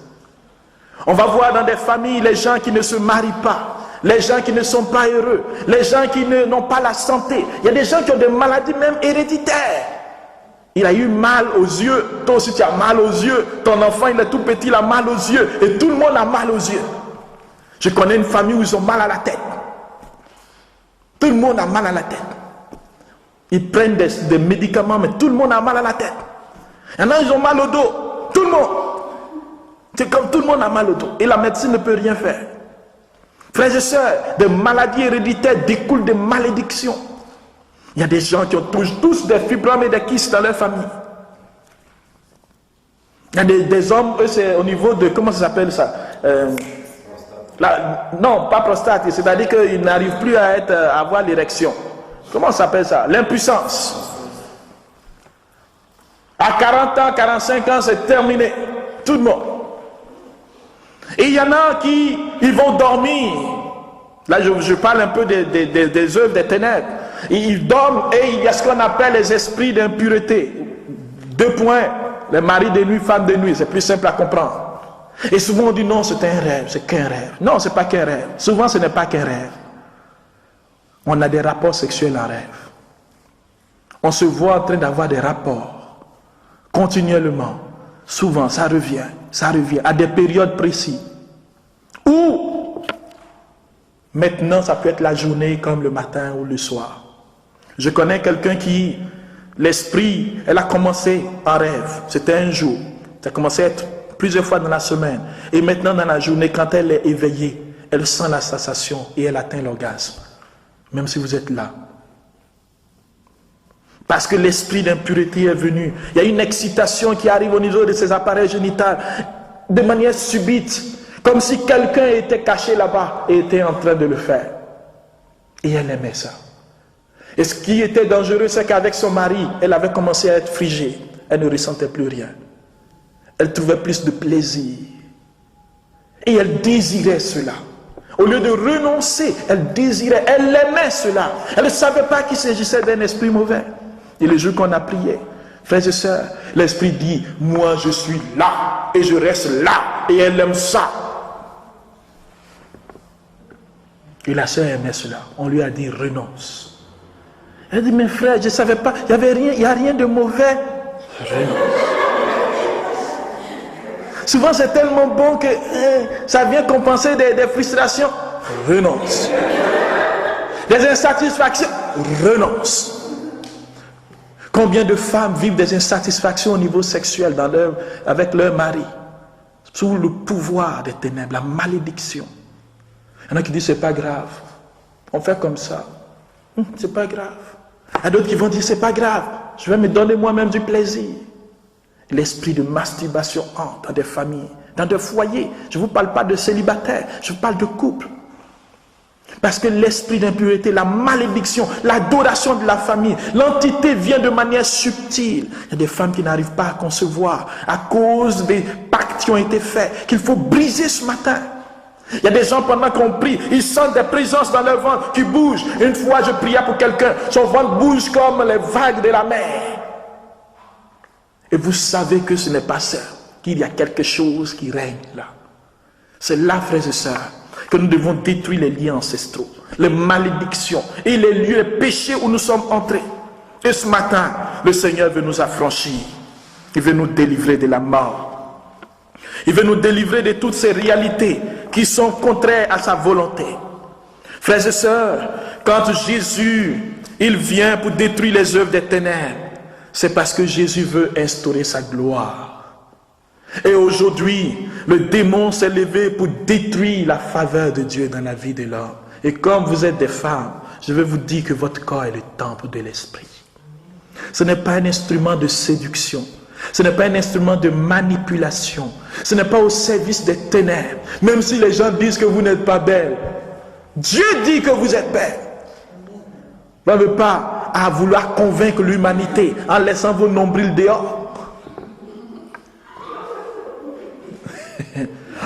S1: On va voir dans des familles les gens qui ne se marient pas, les gens qui ne sont pas heureux, les gens qui n'ont pas la santé. Il y a des gens qui ont des maladies même héréditaires. Il a eu mal aux yeux, toi aussi tu as mal aux yeux, ton enfant il est tout petit, il a mal aux yeux, et tout le monde a mal aux yeux. Je connais une famille où ils ont mal à la tête. Tout le monde a mal à la tête. Ils prennent des médicaments, mais tout le monde a mal à la tête. Il y en a, ils ont mal au dos. Tout le monde. C'est comme tout le monde a mal au dos. Et la médecine ne peut rien faire. Frères et sœurs, des maladies héréditaires découlent de malédictions. Il y a des gens qui ont tous des fibromes et des kystes dans leur famille. Il y a des hommes, eux, c'est au niveau de, comment ça s'appelle ça non, pas prostate, c'est-à-dire qu'ils n'arrivent plus à avoir l'érection. Comment ça s'appelle ça? L'impuissance. À 40 ans, 45 ans, c'est terminé. Tout le monde. Et il y en a qui ils vont dormir. Là, je parle un peu des œuvres des ténèbres. Ils dorment et il y a ce qu'on appelle les esprits d'impureté. 2 points. Les maris de nuit, femmes de nuit. C'est plus simple à comprendre. Et souvent on dit non, c'est un rêve, c'est qu'un rêve. Non, c'est pas qu'un rêve. Souvent ce n'est pas qu'un rêve. On a des rapports sexuels en rêve. On se voit en train d'avoir des rapports continuellement. Souvent, ça revient à des périodes précises. Ou maintenant, ça peut être la journée comme le matin ou le soir. Je connais quelqu'un qui, l'esprit, elle a commencé en rêve. C'était un jour. Ça a commencé à être plusieurs fois dans la semaine. Et maintenant, dans la journée, quand elle est éveillée, elle sent la sensation et elle atteint l'orgasme. Même si vous êtes là. Parce que l'esprit d'impureté est venu. Il y a une excitation qui arrive au niveau de ses appareils génitaux de manière subite. Comme si quelqu'un était caché là-bas et était en train de le faire. Et elle aimait ça. Et ce qui était dangereux, c'est qu'avec son mari, elle avait commencé à être frigée. Elle ne ressentait plus rien. Elle trouvait plus de plaisir. Et elle désirait cela. Au lieu de renoncer, elle désirait, elle aimait cela. Elle ne savait pas qu'il s'agissait d'un esprit mauvais. Et le jour qu'on a prié, frères et sœurs, l'esprit dit, moi je suis là et je reste là. Et elle aime ça. Et la sœur aimait cela. On lui a dit, renonce. Elle a dit, mais frère, je ne savais pas, il n'y a rien de mauvais. Renonce. Souvent c'est tellement bon que ça vient compenser des frustrations. Renonce. Des insatisfactions. Renonce. Combien de femmes vivent des insatisfactions au niveau sexuel avec leur mari, sous le pouvoir des ténèbres, la malédiction. Il y en a qui disent c'est pas grave, on fait comme ça, c'est pas grave. Il y a d'autres qui vont dire c'est pas grave, je vais me donner moi-même du plaisir. L'esprit de masturbation entre dans des familles, dans des foyers. Je ne vous parle pas de célibataires, je vous parle de couple. Parce que l'esprit d'impureté, la malédiction, l'adoration de la famille, l'entité vient de manière subtile. Il y a des femmes qui n'arrivent pas à concevoir à cause des pactes qui ont été faits, qu'il faut briser ce matin. Il y a des gens pendant qu'on prie, ils sentent des présences dans leur ventre qui bougent. Une fois je priais pour quelqu'un, son ventre bouge comme les vagues de la mer. Et vous savez que ce n'est pas ça, qu'il y a quelque chose qui règne là. C'est là, frères et sœurs, que nous devons détruire les liens ancestraux, les malédictions et les lieux, les péchés où nous sommes entrés. Et ce matin, le Seigneur veut nous affranchir. Il veut nous délivrer de la mort. Il veut nous délivrer de toutes ces réalités qui sont contraires à sa volonté. Frères et sœurs, quand Jésus, il vient pour détruire les œuvres des ténèbres, c'est parce que Jésus veut instaurer sa gloire. Et aujourd'hui, le démon s'est levé pour détruire la faveur de Dieu dans la vie de l'homme. Et comme vous êtes des femmes, je vais vous dire que votre corps est le temple de l'esprit. Ce n'est pas un instrument de séduction. Ce n'est pas un instrument de manipulation. Ce n'est pas au service des ténèbres. Même si les gens disent que vous n'êtes pas belle. Dieu dit que vous êtes belle. Vous n'avez pas à vouloir convaincre l'humanité en laissant vos nombrils dehors.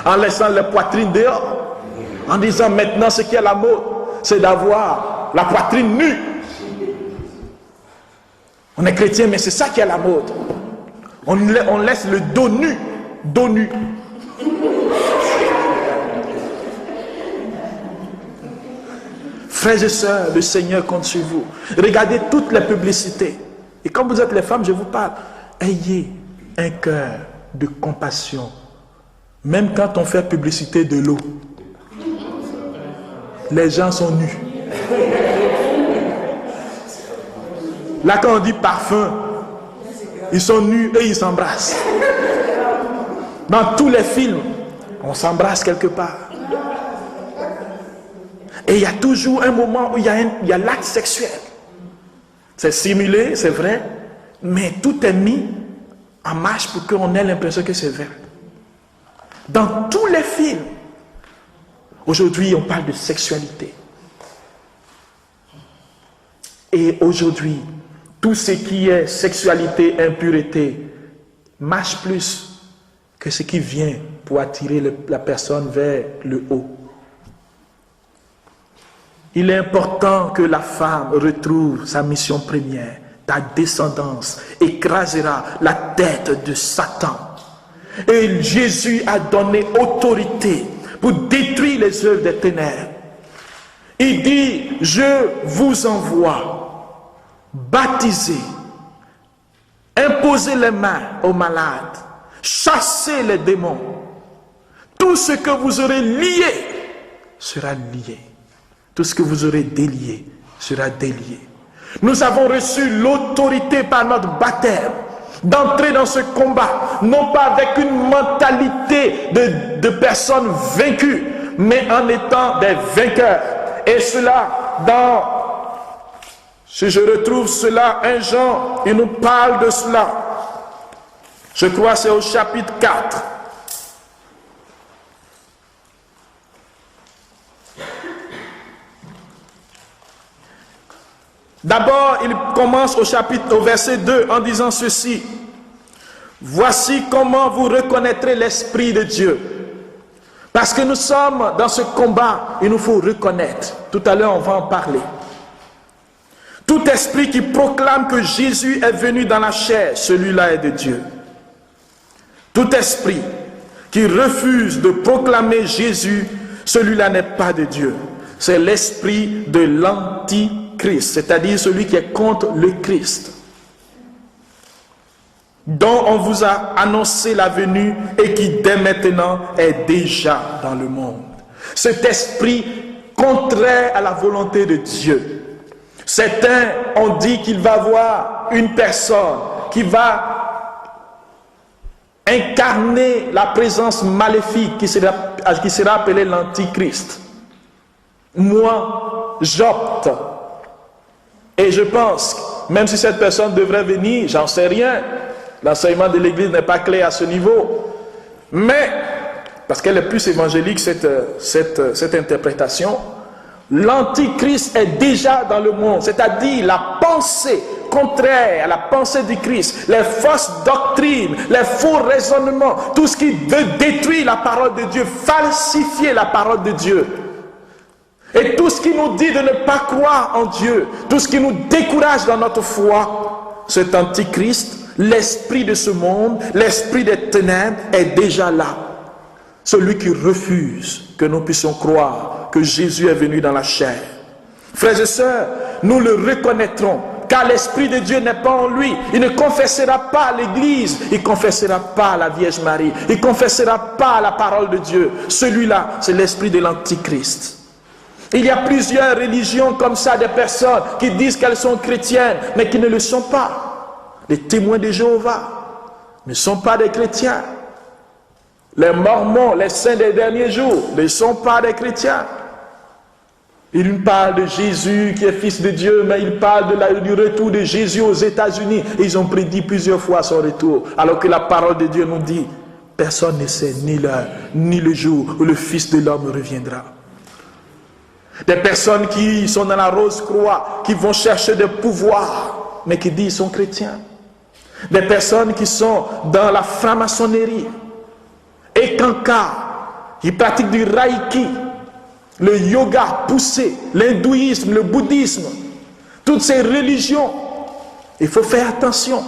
S1: En laissant les poitrines dehors. En disant maintenant ce qui est la mode, c'est d'avoir la poitrine nue. On est chrétien, mais c'est ça qui est la mode. On laisse le dos nu. Dos nu. Frères et sœurs, le Seigneur compte sur vous. Regardez toutes les publicités. Et quand vous êtes les femmes, je vous parle. Ayez un cœur de compassion. Même quand on fait publicité de l'eau, les gens sont nus. Là, quand on dit parfum, ils sont nus et ils s'embrassent. Dans tous les films, on s'embrasse quelque part. Et il y a toujours un moment où il y a l'acte sexuel. C'est simulé, c'est vrai, mais tout est mis en marche pour qu'on ait l'impression que c'est vrai. Dans tous les films, aujourd'hui, on parle de sexualité. Et aujourd'hui, tout ce qui est sexualité, impureté, marche plus que ce qui vient pour attirer la personne vers le haut. Il est important que la femme retrouve sa mission première. Ta descendance écrasera la tête de Satan. Et Jésus a donné autorité pour détruire les œuvres des ténèbres. Il dit, je vous envoie, baptisez, imposez les mains aux malades, chassez les démons. Tout ce que vous aurez lié sera lié. Tout ce que vous aurez délié sera délié. Nous avons reçu l'autorité par notre baptême d'entrer dans ce combat, non pas avec une mentalité de personnes vaincues, mais en étant des vainqueurs. Et cela, si je retrouve cela, 1 Jean, il nous parle de cela. Je crois que c'est au chapitre 4. D'abord, il commence au verset 2 en disant ceci. Voici comment vous reconnaîtrez l'Esprit de Dieu. Parce que nous sommes dans ce combat, il nous faut reconnaître. Tout à l'heure, on va en parler. Tout esprit qui proclame que Jésus est venu dans la chair, celui-là est de Dieu. Tout esprit qui refuse de proclamer Jésus, celui-là n'est pas de Dieu. C'est l'esprit de l'Antichrist, c'est-à-dire celui qui est contre le Christ, dont on vous a annoncé la venue et qui dès maintenant est déjà dans le monde. Cet esprit contraire à la volonté de Dieu. Certains ont dit qu'il va y avoir une personne qui va incarner la présence maléfique qui sera appelée l'Antichrist. Moi, j'opte. Et je pense, même si cette personne devrait venir, j'en sais rien. L'enseignement de l'Église n'est pas clair à ce niveau. Mais, parce qu'elle est plus évangélique, cette interprétation, l'Antichrist est déjà dans le monde. C'est-à-dire la pensée contraire à la pensée du Christ, les fausses doctrines, les faux raisonnements, tout ce qui veut détruire la parole de Dieu, falsifier la parole de Dieu. Et tout ce qui nous dit de ne pas croire en Dieu, tout ce qui nous décourage dans notre foi, cet Antichrist, l'esprit de ce monde, l'esprit des ténèbres est déjà là. Celui qui refuse que nous puissions croire que Jésus est venu dans la chair. Frères et sœurs, nous le reconnaîtrons, car l'Esprit de Dieu n'est pas en lui. Il ne confessera pas l'Église, il ne confessera pas la Vierge Marie, il ne confessera pas la parole de Dieu. Celui-là, c'est l'esprit de l'Antichrist. Il y a plusieurs religions comme ça, des personnes qui disent qu'elles sont chrétiennes, mais qui ne le sont pas. Les témoins de Jéhovah ne sont pas des chrétiens. Les Mormons, les saints des derniers jours, ne sont pas des chrétiens. Ils parlent de Jésus qui est fils de Dieu, mais ils parlent du retour de Jésus aux États-Unis. Ils ont prédit plusieurs fois son retour, alors que la parole de Dieu nous dit, personne ne sait ni l'heure, ni le jour où le Fils de l'homme reviendra. Des personnes qui sont dans la Rose-Croix, qui vont chercher des pouvoirs, mais qui disent qu'ils sont chrétiens. Des personnes qui sont dans la franc-maçonnerie, et Kanka, qui pratiquent du Reiki, le yoga poussé, l'hindouisme, le bouddhisme, toutes ces religions. Il faut faire attention.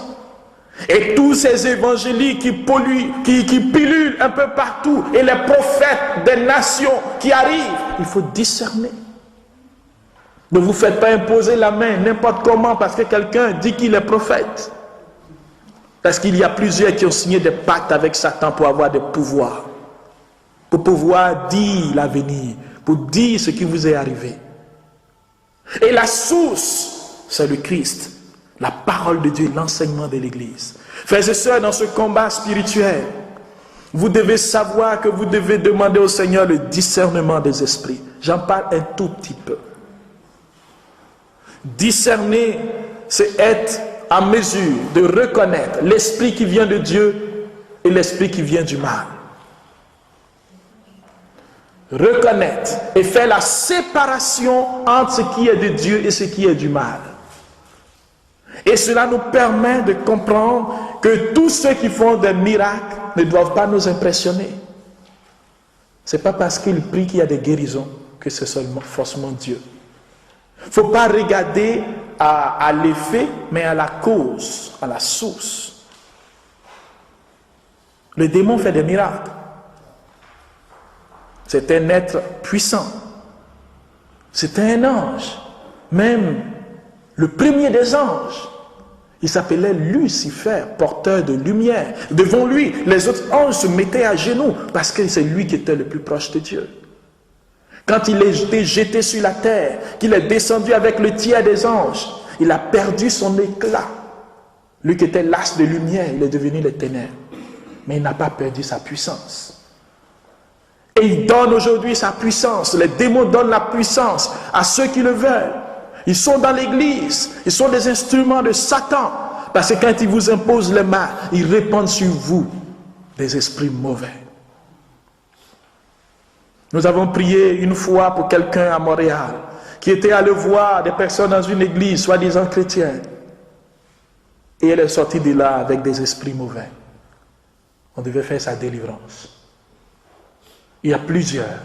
S1: Et tous ces évangéliques qui polluent, qui pilulent un peu partout, et les prophètes des nations qui arrivent, il faut discerner. Ne vous faites pas imposer la main n'importe comment parce que quelqu'un dit qu'il est prophète. Parce qu'il y a plusieurs qui ont signé des pactes avec Satan pour avoir des pouvoirs. Pour pouvoir dire l'avenir, pour dire ce qui vous est arrivé. Et la source, c'est le Christ, la parole de Dieu, l'enseignement de l'Église. Frères et sœurs, dans ce combat spirituel, vous devez savoir que vous devez demander au Seigneur le discernement des esprits. J'en parle un tout petit peu. Discerner, c'est être en mesure de reconnaître l'esprit qui vient de Dieu et l'esprit qui vient du mal. Reconnaître et faire la séparation entre ce qui est de Dieu et ce qui est du mal. Et cela nous permet de comprendre que tous ceux qui font des miracles ne doivent pas nous impressionner. Ce n'est pas parce qu'ils prient qu'il y a des guérisons que c'est seulement forcément Dieu. Il ne faut pas regarder à l'effet, mais à la cause, à la source. Le démon fait des miracles. C'est un être puissant. C'est un ange. Même le premier des anges. Il s'appelait Lucifer, porteur de lumière. Devant lui, les autres anges se mettaient à genoux parce que c'est lui qui était le plus proche de Dieu. Quand il est jeté sur la terre, qu'il est descendu avec le tiers des anges, il a perdu son éclat. Lui qui était l'as de lumière, il est devenu les ténèbres. Mais il n'a pas perdu sa puissance. Et il donne aujourd'hui sa puissance. Les démons donnent la puissance à ceux qui le veulent. Ils sont dans l'église. Ils sont des instruments de Satan. Parce que quand ils vous imposent les mains, ils répandent sur vous des esprits mauvais. Nous avons prié une fois pour quelqu'un à Montréal qui était allé voir des personnes dans une église, soi-disant chrétienne. Et elle est sortie de là avec des esprits mauvais. On devait faire sa délivrance. Il y a plusieurs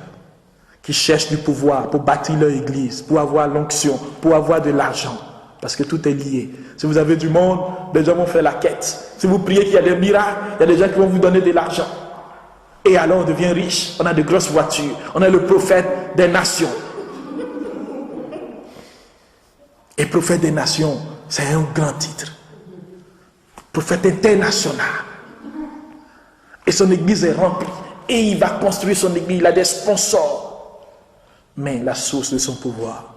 S1: qui cherchent du pouvoir pour bâtir leur église, pour avoir l'onction, pour avoir de l'argent. Parce que tout est lié. Si vous avez du monde, les gens vont faire la quête. Si vous priez qu'il y a des miracles, il y a des gens qui vont vous donner de l'argent. Et alors on devient riche, on a de grosses voitures, on est le prophète des nations. Et prophète des nations, c'est un grand titre. Prophète international. Et son église est remplie. Et il va construire son église, il a des sponsors. Mais la source de son pouvoir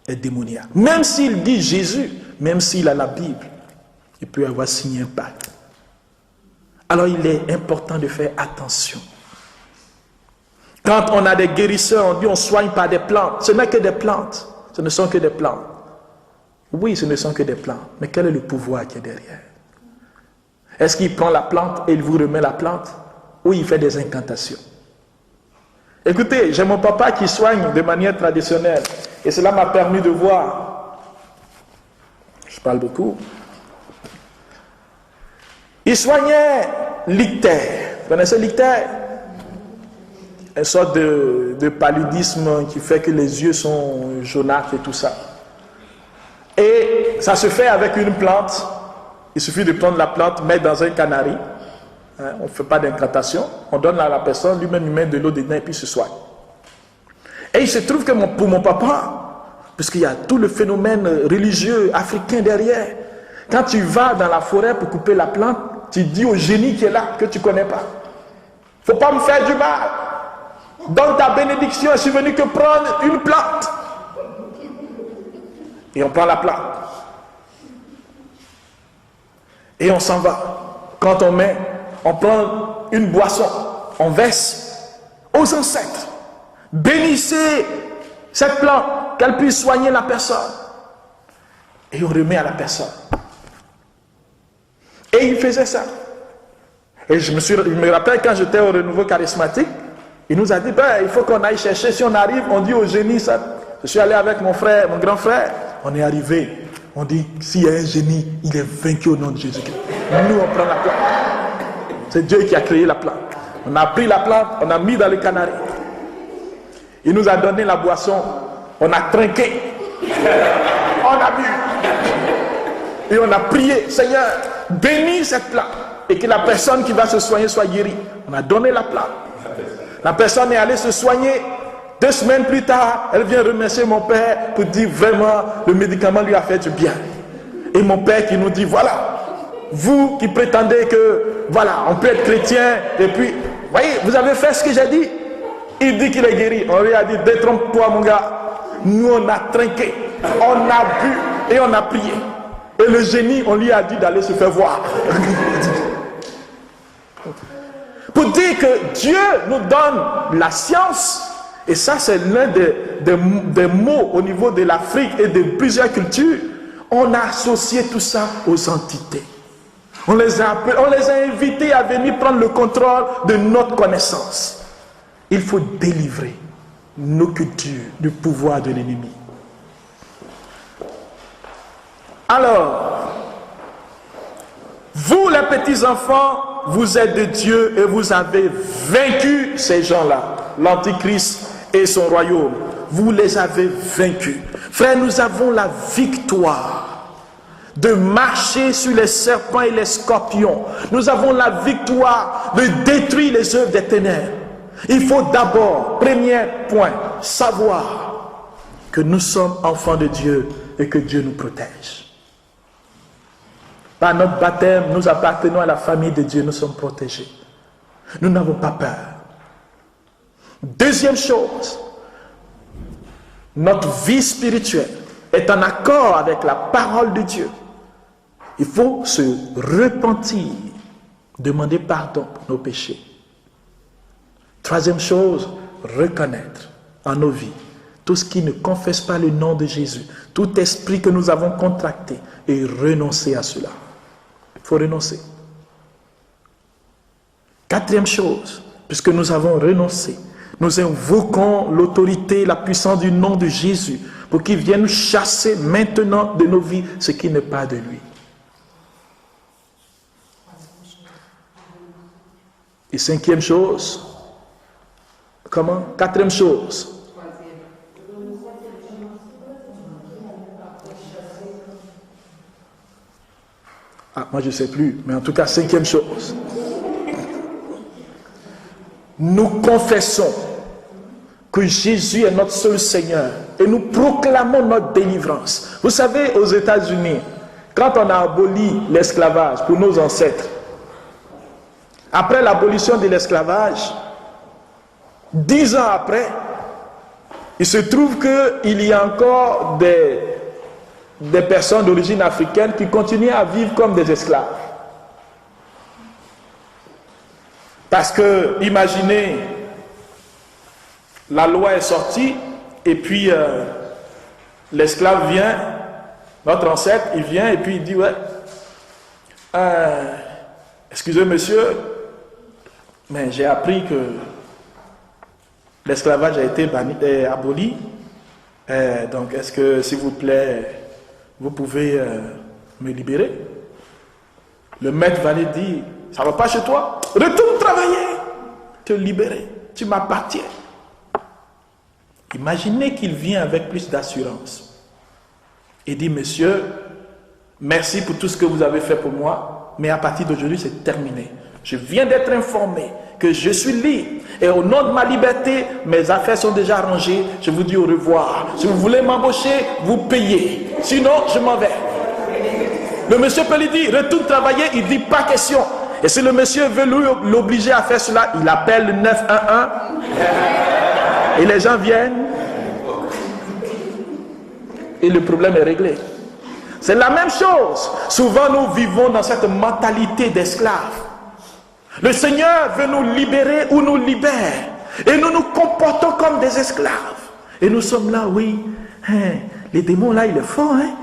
S1: est démoniaque. Même s'il dit Jésus, même s'il a la Bible, il peut avoir signé un pacte. Alors il est important de faire attention. Quand on a des guérisseurs, on dit on soigne par des plantes. Ce n'est que des plantes. Ce ne sont que des plantes. Oui, ce ne sont que des plantes. Mais quel est le pouvoir qui est derrière? Est-ce qu'il prend la plante et il vous remet la plante? Ou il fait des incantations? Écoutez, j'ai mon papa qui soigne de manière traditionnelle. Et cela m'a permis de voir. Je parle beaucoup. Il soignait l'ictère. Vous connaissez l'ictère? Une sorte de paludisme qui fait que les yeux sont jaunâtres et tout ça. Et ça se fait avec une plante. Il suffit de prendre la plante, mettre dans un canari. On ne fait pas d'incantation. On donne à la personne, lui-même il met de l'eau dedans et puis il se soigne. Et il se trouve que pour mon papa, puisqu'il y a tout le phénomène religieux africain derrière, quand tu vas dans la forêt pour couper la plante, tu dis au génie qui est là, que tu ne connais pas. Il ne faut pas me faire du mal. Donne ta bénédiction, je suis venu que prendre une plante. Et on prend la plante. Et on s'en va. Quand on met, on prend une boisson, on verse aux ancêtres. Bénissez cette plante, qu'elle puisse soigner la personne. Et on remet à la personne. Et il faisait ça. Et je me rappelle quand j'étais au renouveau charismatique, il nous a dit, il faut qu'on aille chercher. Si on arrive, on dit au génie ça. Je suis allé avec mon frère, mon grand frère. On est arrivé. On dit, s'il y a un génie, il est vaincu au nom de Jésus-Christ. Nous, on prend la plante. C'est Dieu qui a créé la plante. On a pris la plante, on a mis dans le canari. Il nous a donné la boisson. On a trinqué. On a bu. Et on a prié, Seigneur, bénis cette plante. Et que la personne qui va se soigner soit guérie. On a donné la plante. La personne est allée se soigner 2 semaines plus tard, elle vient remercier mon père pour dire vraiment le médicament lui a fait du bien. Et mon père qui nous dit, voilà, vous qui prétendez que, voilà, on peut être chrétien, et puis, voyez, vous avez fait ce que j'ai dit. Il dit qu'il est guéri. On lui a dit, détrompe-toi mon gars. Nous on a trinqué, on a bu et on a prié. Et le génie, on lui a dit d'aller se faire voir. Pour dire que Dieu nous donne la science. Et ça, c'est l'un des mots au niveau de l'Afrique et de plusieurs cultures. On a associé tout ça aux entités. On les a invités à venir prendre le contrôle de notre connaissance. Il faut délivrer nos cultures du pouvoir de l'ennemi. Alors, vous les petits enfants, vous êtes de Dieu et vous avez vaincu ces gens-là, l'Antichrist et son royaume. Vous les avez vaincus. Frères, nous avons la victoire de marcher sur les serpents et les scorpions. Nous avons la victoire de détruire les œuvres des ténèbres. Il faut d'abord, premier point, savoir que nous sommes enfants de Dieu et que Dieu nous protège. Par notre baptême, nous appartenons à la famille de Dieu, nous sommes protégés. Nous n'avons pas peur. Deuxième chose, notre vie spirituelle est en accord avec la parole de Dieu. Il faut se repentir, demander pardon pour nos péchés. Troisième chose, reconnaître en nos vies tout ce qui ne confesse pas le nom de Jésus, tout esprit que nous avons contracté, et renoncer à cela. Il faut renoncer. Quatrième chose, puisque nous avons renoncé, nous invoquons l'autorité, la puissance du nom de Jésus pour qu'il vienne chasser maintenant de nos vies ce qui n'est pas de lui. Et cinquième chose, comment? Quatrième chose. Ah, moi je ne sais plus, mais en tout cas, cinquième chose. Nous confessons que Jésus est notre seul Seigneur et nous proclamons notre délivrance. Vous savez, aux États-Unis, quand on a aboli l'esclavage pour nos ancêtres, après l'abolition de l'esclavage, 10 ans après, il se trouve qu'il y a encore des personnes d'origine africaine qui continuent à vivre comme des esclaves. Parce que, imaginez, la loi est sortie, et puis l'esclave vient, notre ancêtre, il vient, et puis il dit, ouais, excusez monsieur, mais j'ai appris que l'esclavage a été aboli, donc est-ce que, s'il vous plaît, vous pouvez me libérer? Le maître va lui dire, ça ne va pas chez toi? Retourne travailler, te libérer, tu m'appartiens. Imaginez qu'il vient avec plus d'assurance et dit, monsieur, merci pour tout ce que vous avez fait pour moi, mais à partir d'aujourd'hui c'est terminé. Je viens d'être informé que je suis libre et au nom de ma liberté, mes affaires sont déjà arrangées, je vous dis au revoir. Si vous voulez m'embaucher, vous payez, sinon je m'en vais. Le monsieur peut lui dire, retourne travailler, il dit pas question. Et si le monsieur veut l'obliger à faire cela, il appelle le 911 et les gens viennent et le problème est réglé. C'est la même chose. Souvent nous vivons dans cette mentalité d'esclaves. Le Seigneur veut nous libérer ou nous libère et nous nous comportons comme des esclaves. Et nous sommes là, oui, les démons là, il est fort, hein?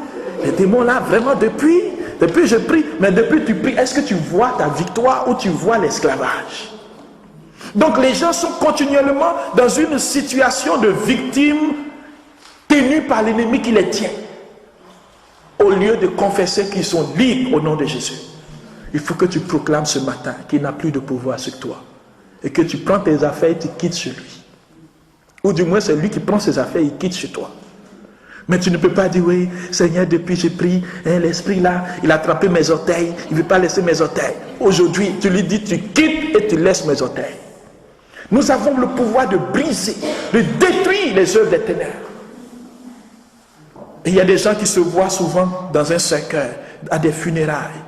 S1: Les démons là, vraiment depuis je prie, mais depuis tu pries, est-ce que tu vois ta victoire ou tu vois l'esclavage? Donc les gens sont continuellement dans une situation de victime tenue par l'ennemi qui les tient. Au lieu de confesser qu'ils sont libres au nom de Jésus. Il faut que tu proclames ce matin qu'il n'a plus de pouvoir sur toi. Et que tu prends tes affaires et tu quittes chez lui. Ou du moins c'est lui qui prend ses affaires et il quitte chez toi. Mais tu ne peux pas dire, oui, Seigneur, depuis j'ai pris, l'esprit là, il a attrapé mes orteils, il ne veut pas laisser mes orteils. Aujourd'hui, tu lui dis, tu quittes et tu laisses mes orteils. Nous avons le pouvoir de briser, de détruire les œuvres des ténèbres. Et il y a des gens qui se voient souvent dans un cercueil, à des funérailles.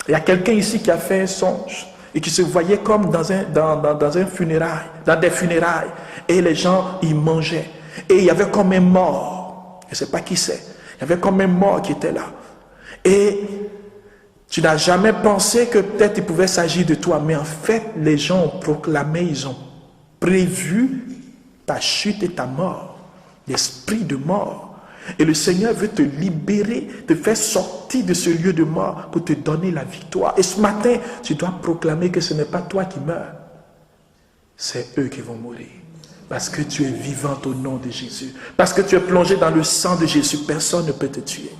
S1: Il y a quelqu'un ici qui a fait un songe et qui se voyait comme dans un funérail, dans des funérailles. Et les gens, ils mangeaient. Et il y avait comme un mort. Je ne sais pas qui c'est. Il y avait comme un mort qui était là. Et tu n'as jamais pensé que peut-être il pouvait s'agir de toi. Mais en fait, les gens ont proclamé, ils ont prévu ta chute et ta mort. L'esprit de mort. Et le Seigneur veut te libérer, te faire sortir de ce lieu de mort pour te donner la victoire. Et ce matin, tu dois proclamer que ce n'est pas toi qui meurs. C'est eux qui vont mourir. Parce que tu es vivante au nom de Jésus. Parce que tu es plongé dans le sang de Jésus. Personne ne peut te tuer.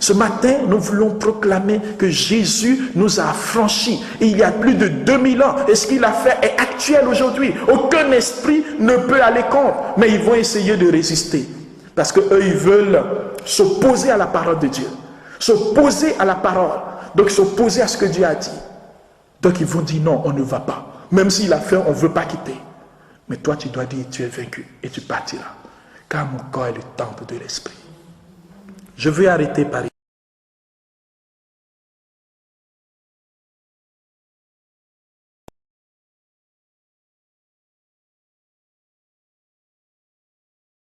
S1: Ce matin, nous voulons proclamer que Jésus nous a affranchis. Et il y a plus de 2000 ans. Et ce qu'il a fait est actuel aujourd'hui. Aucun esprit ne peut aller contre. Mais ils vont essayer de résister. Parce qu'eux, ils veulent s'opposer à la parole de Dieu. S'opposer à la parole. Donc s'opposer à ce que Dieu a dit. Donc ils vont dire non, on ne va pas. Même s'il a fait, on ne veut pas quitter. Mais toi, tu dois dire, tu es vaincu. Et tu partiras. Car mon corps est le temple de l'esprit. Je vais arrêter par ici.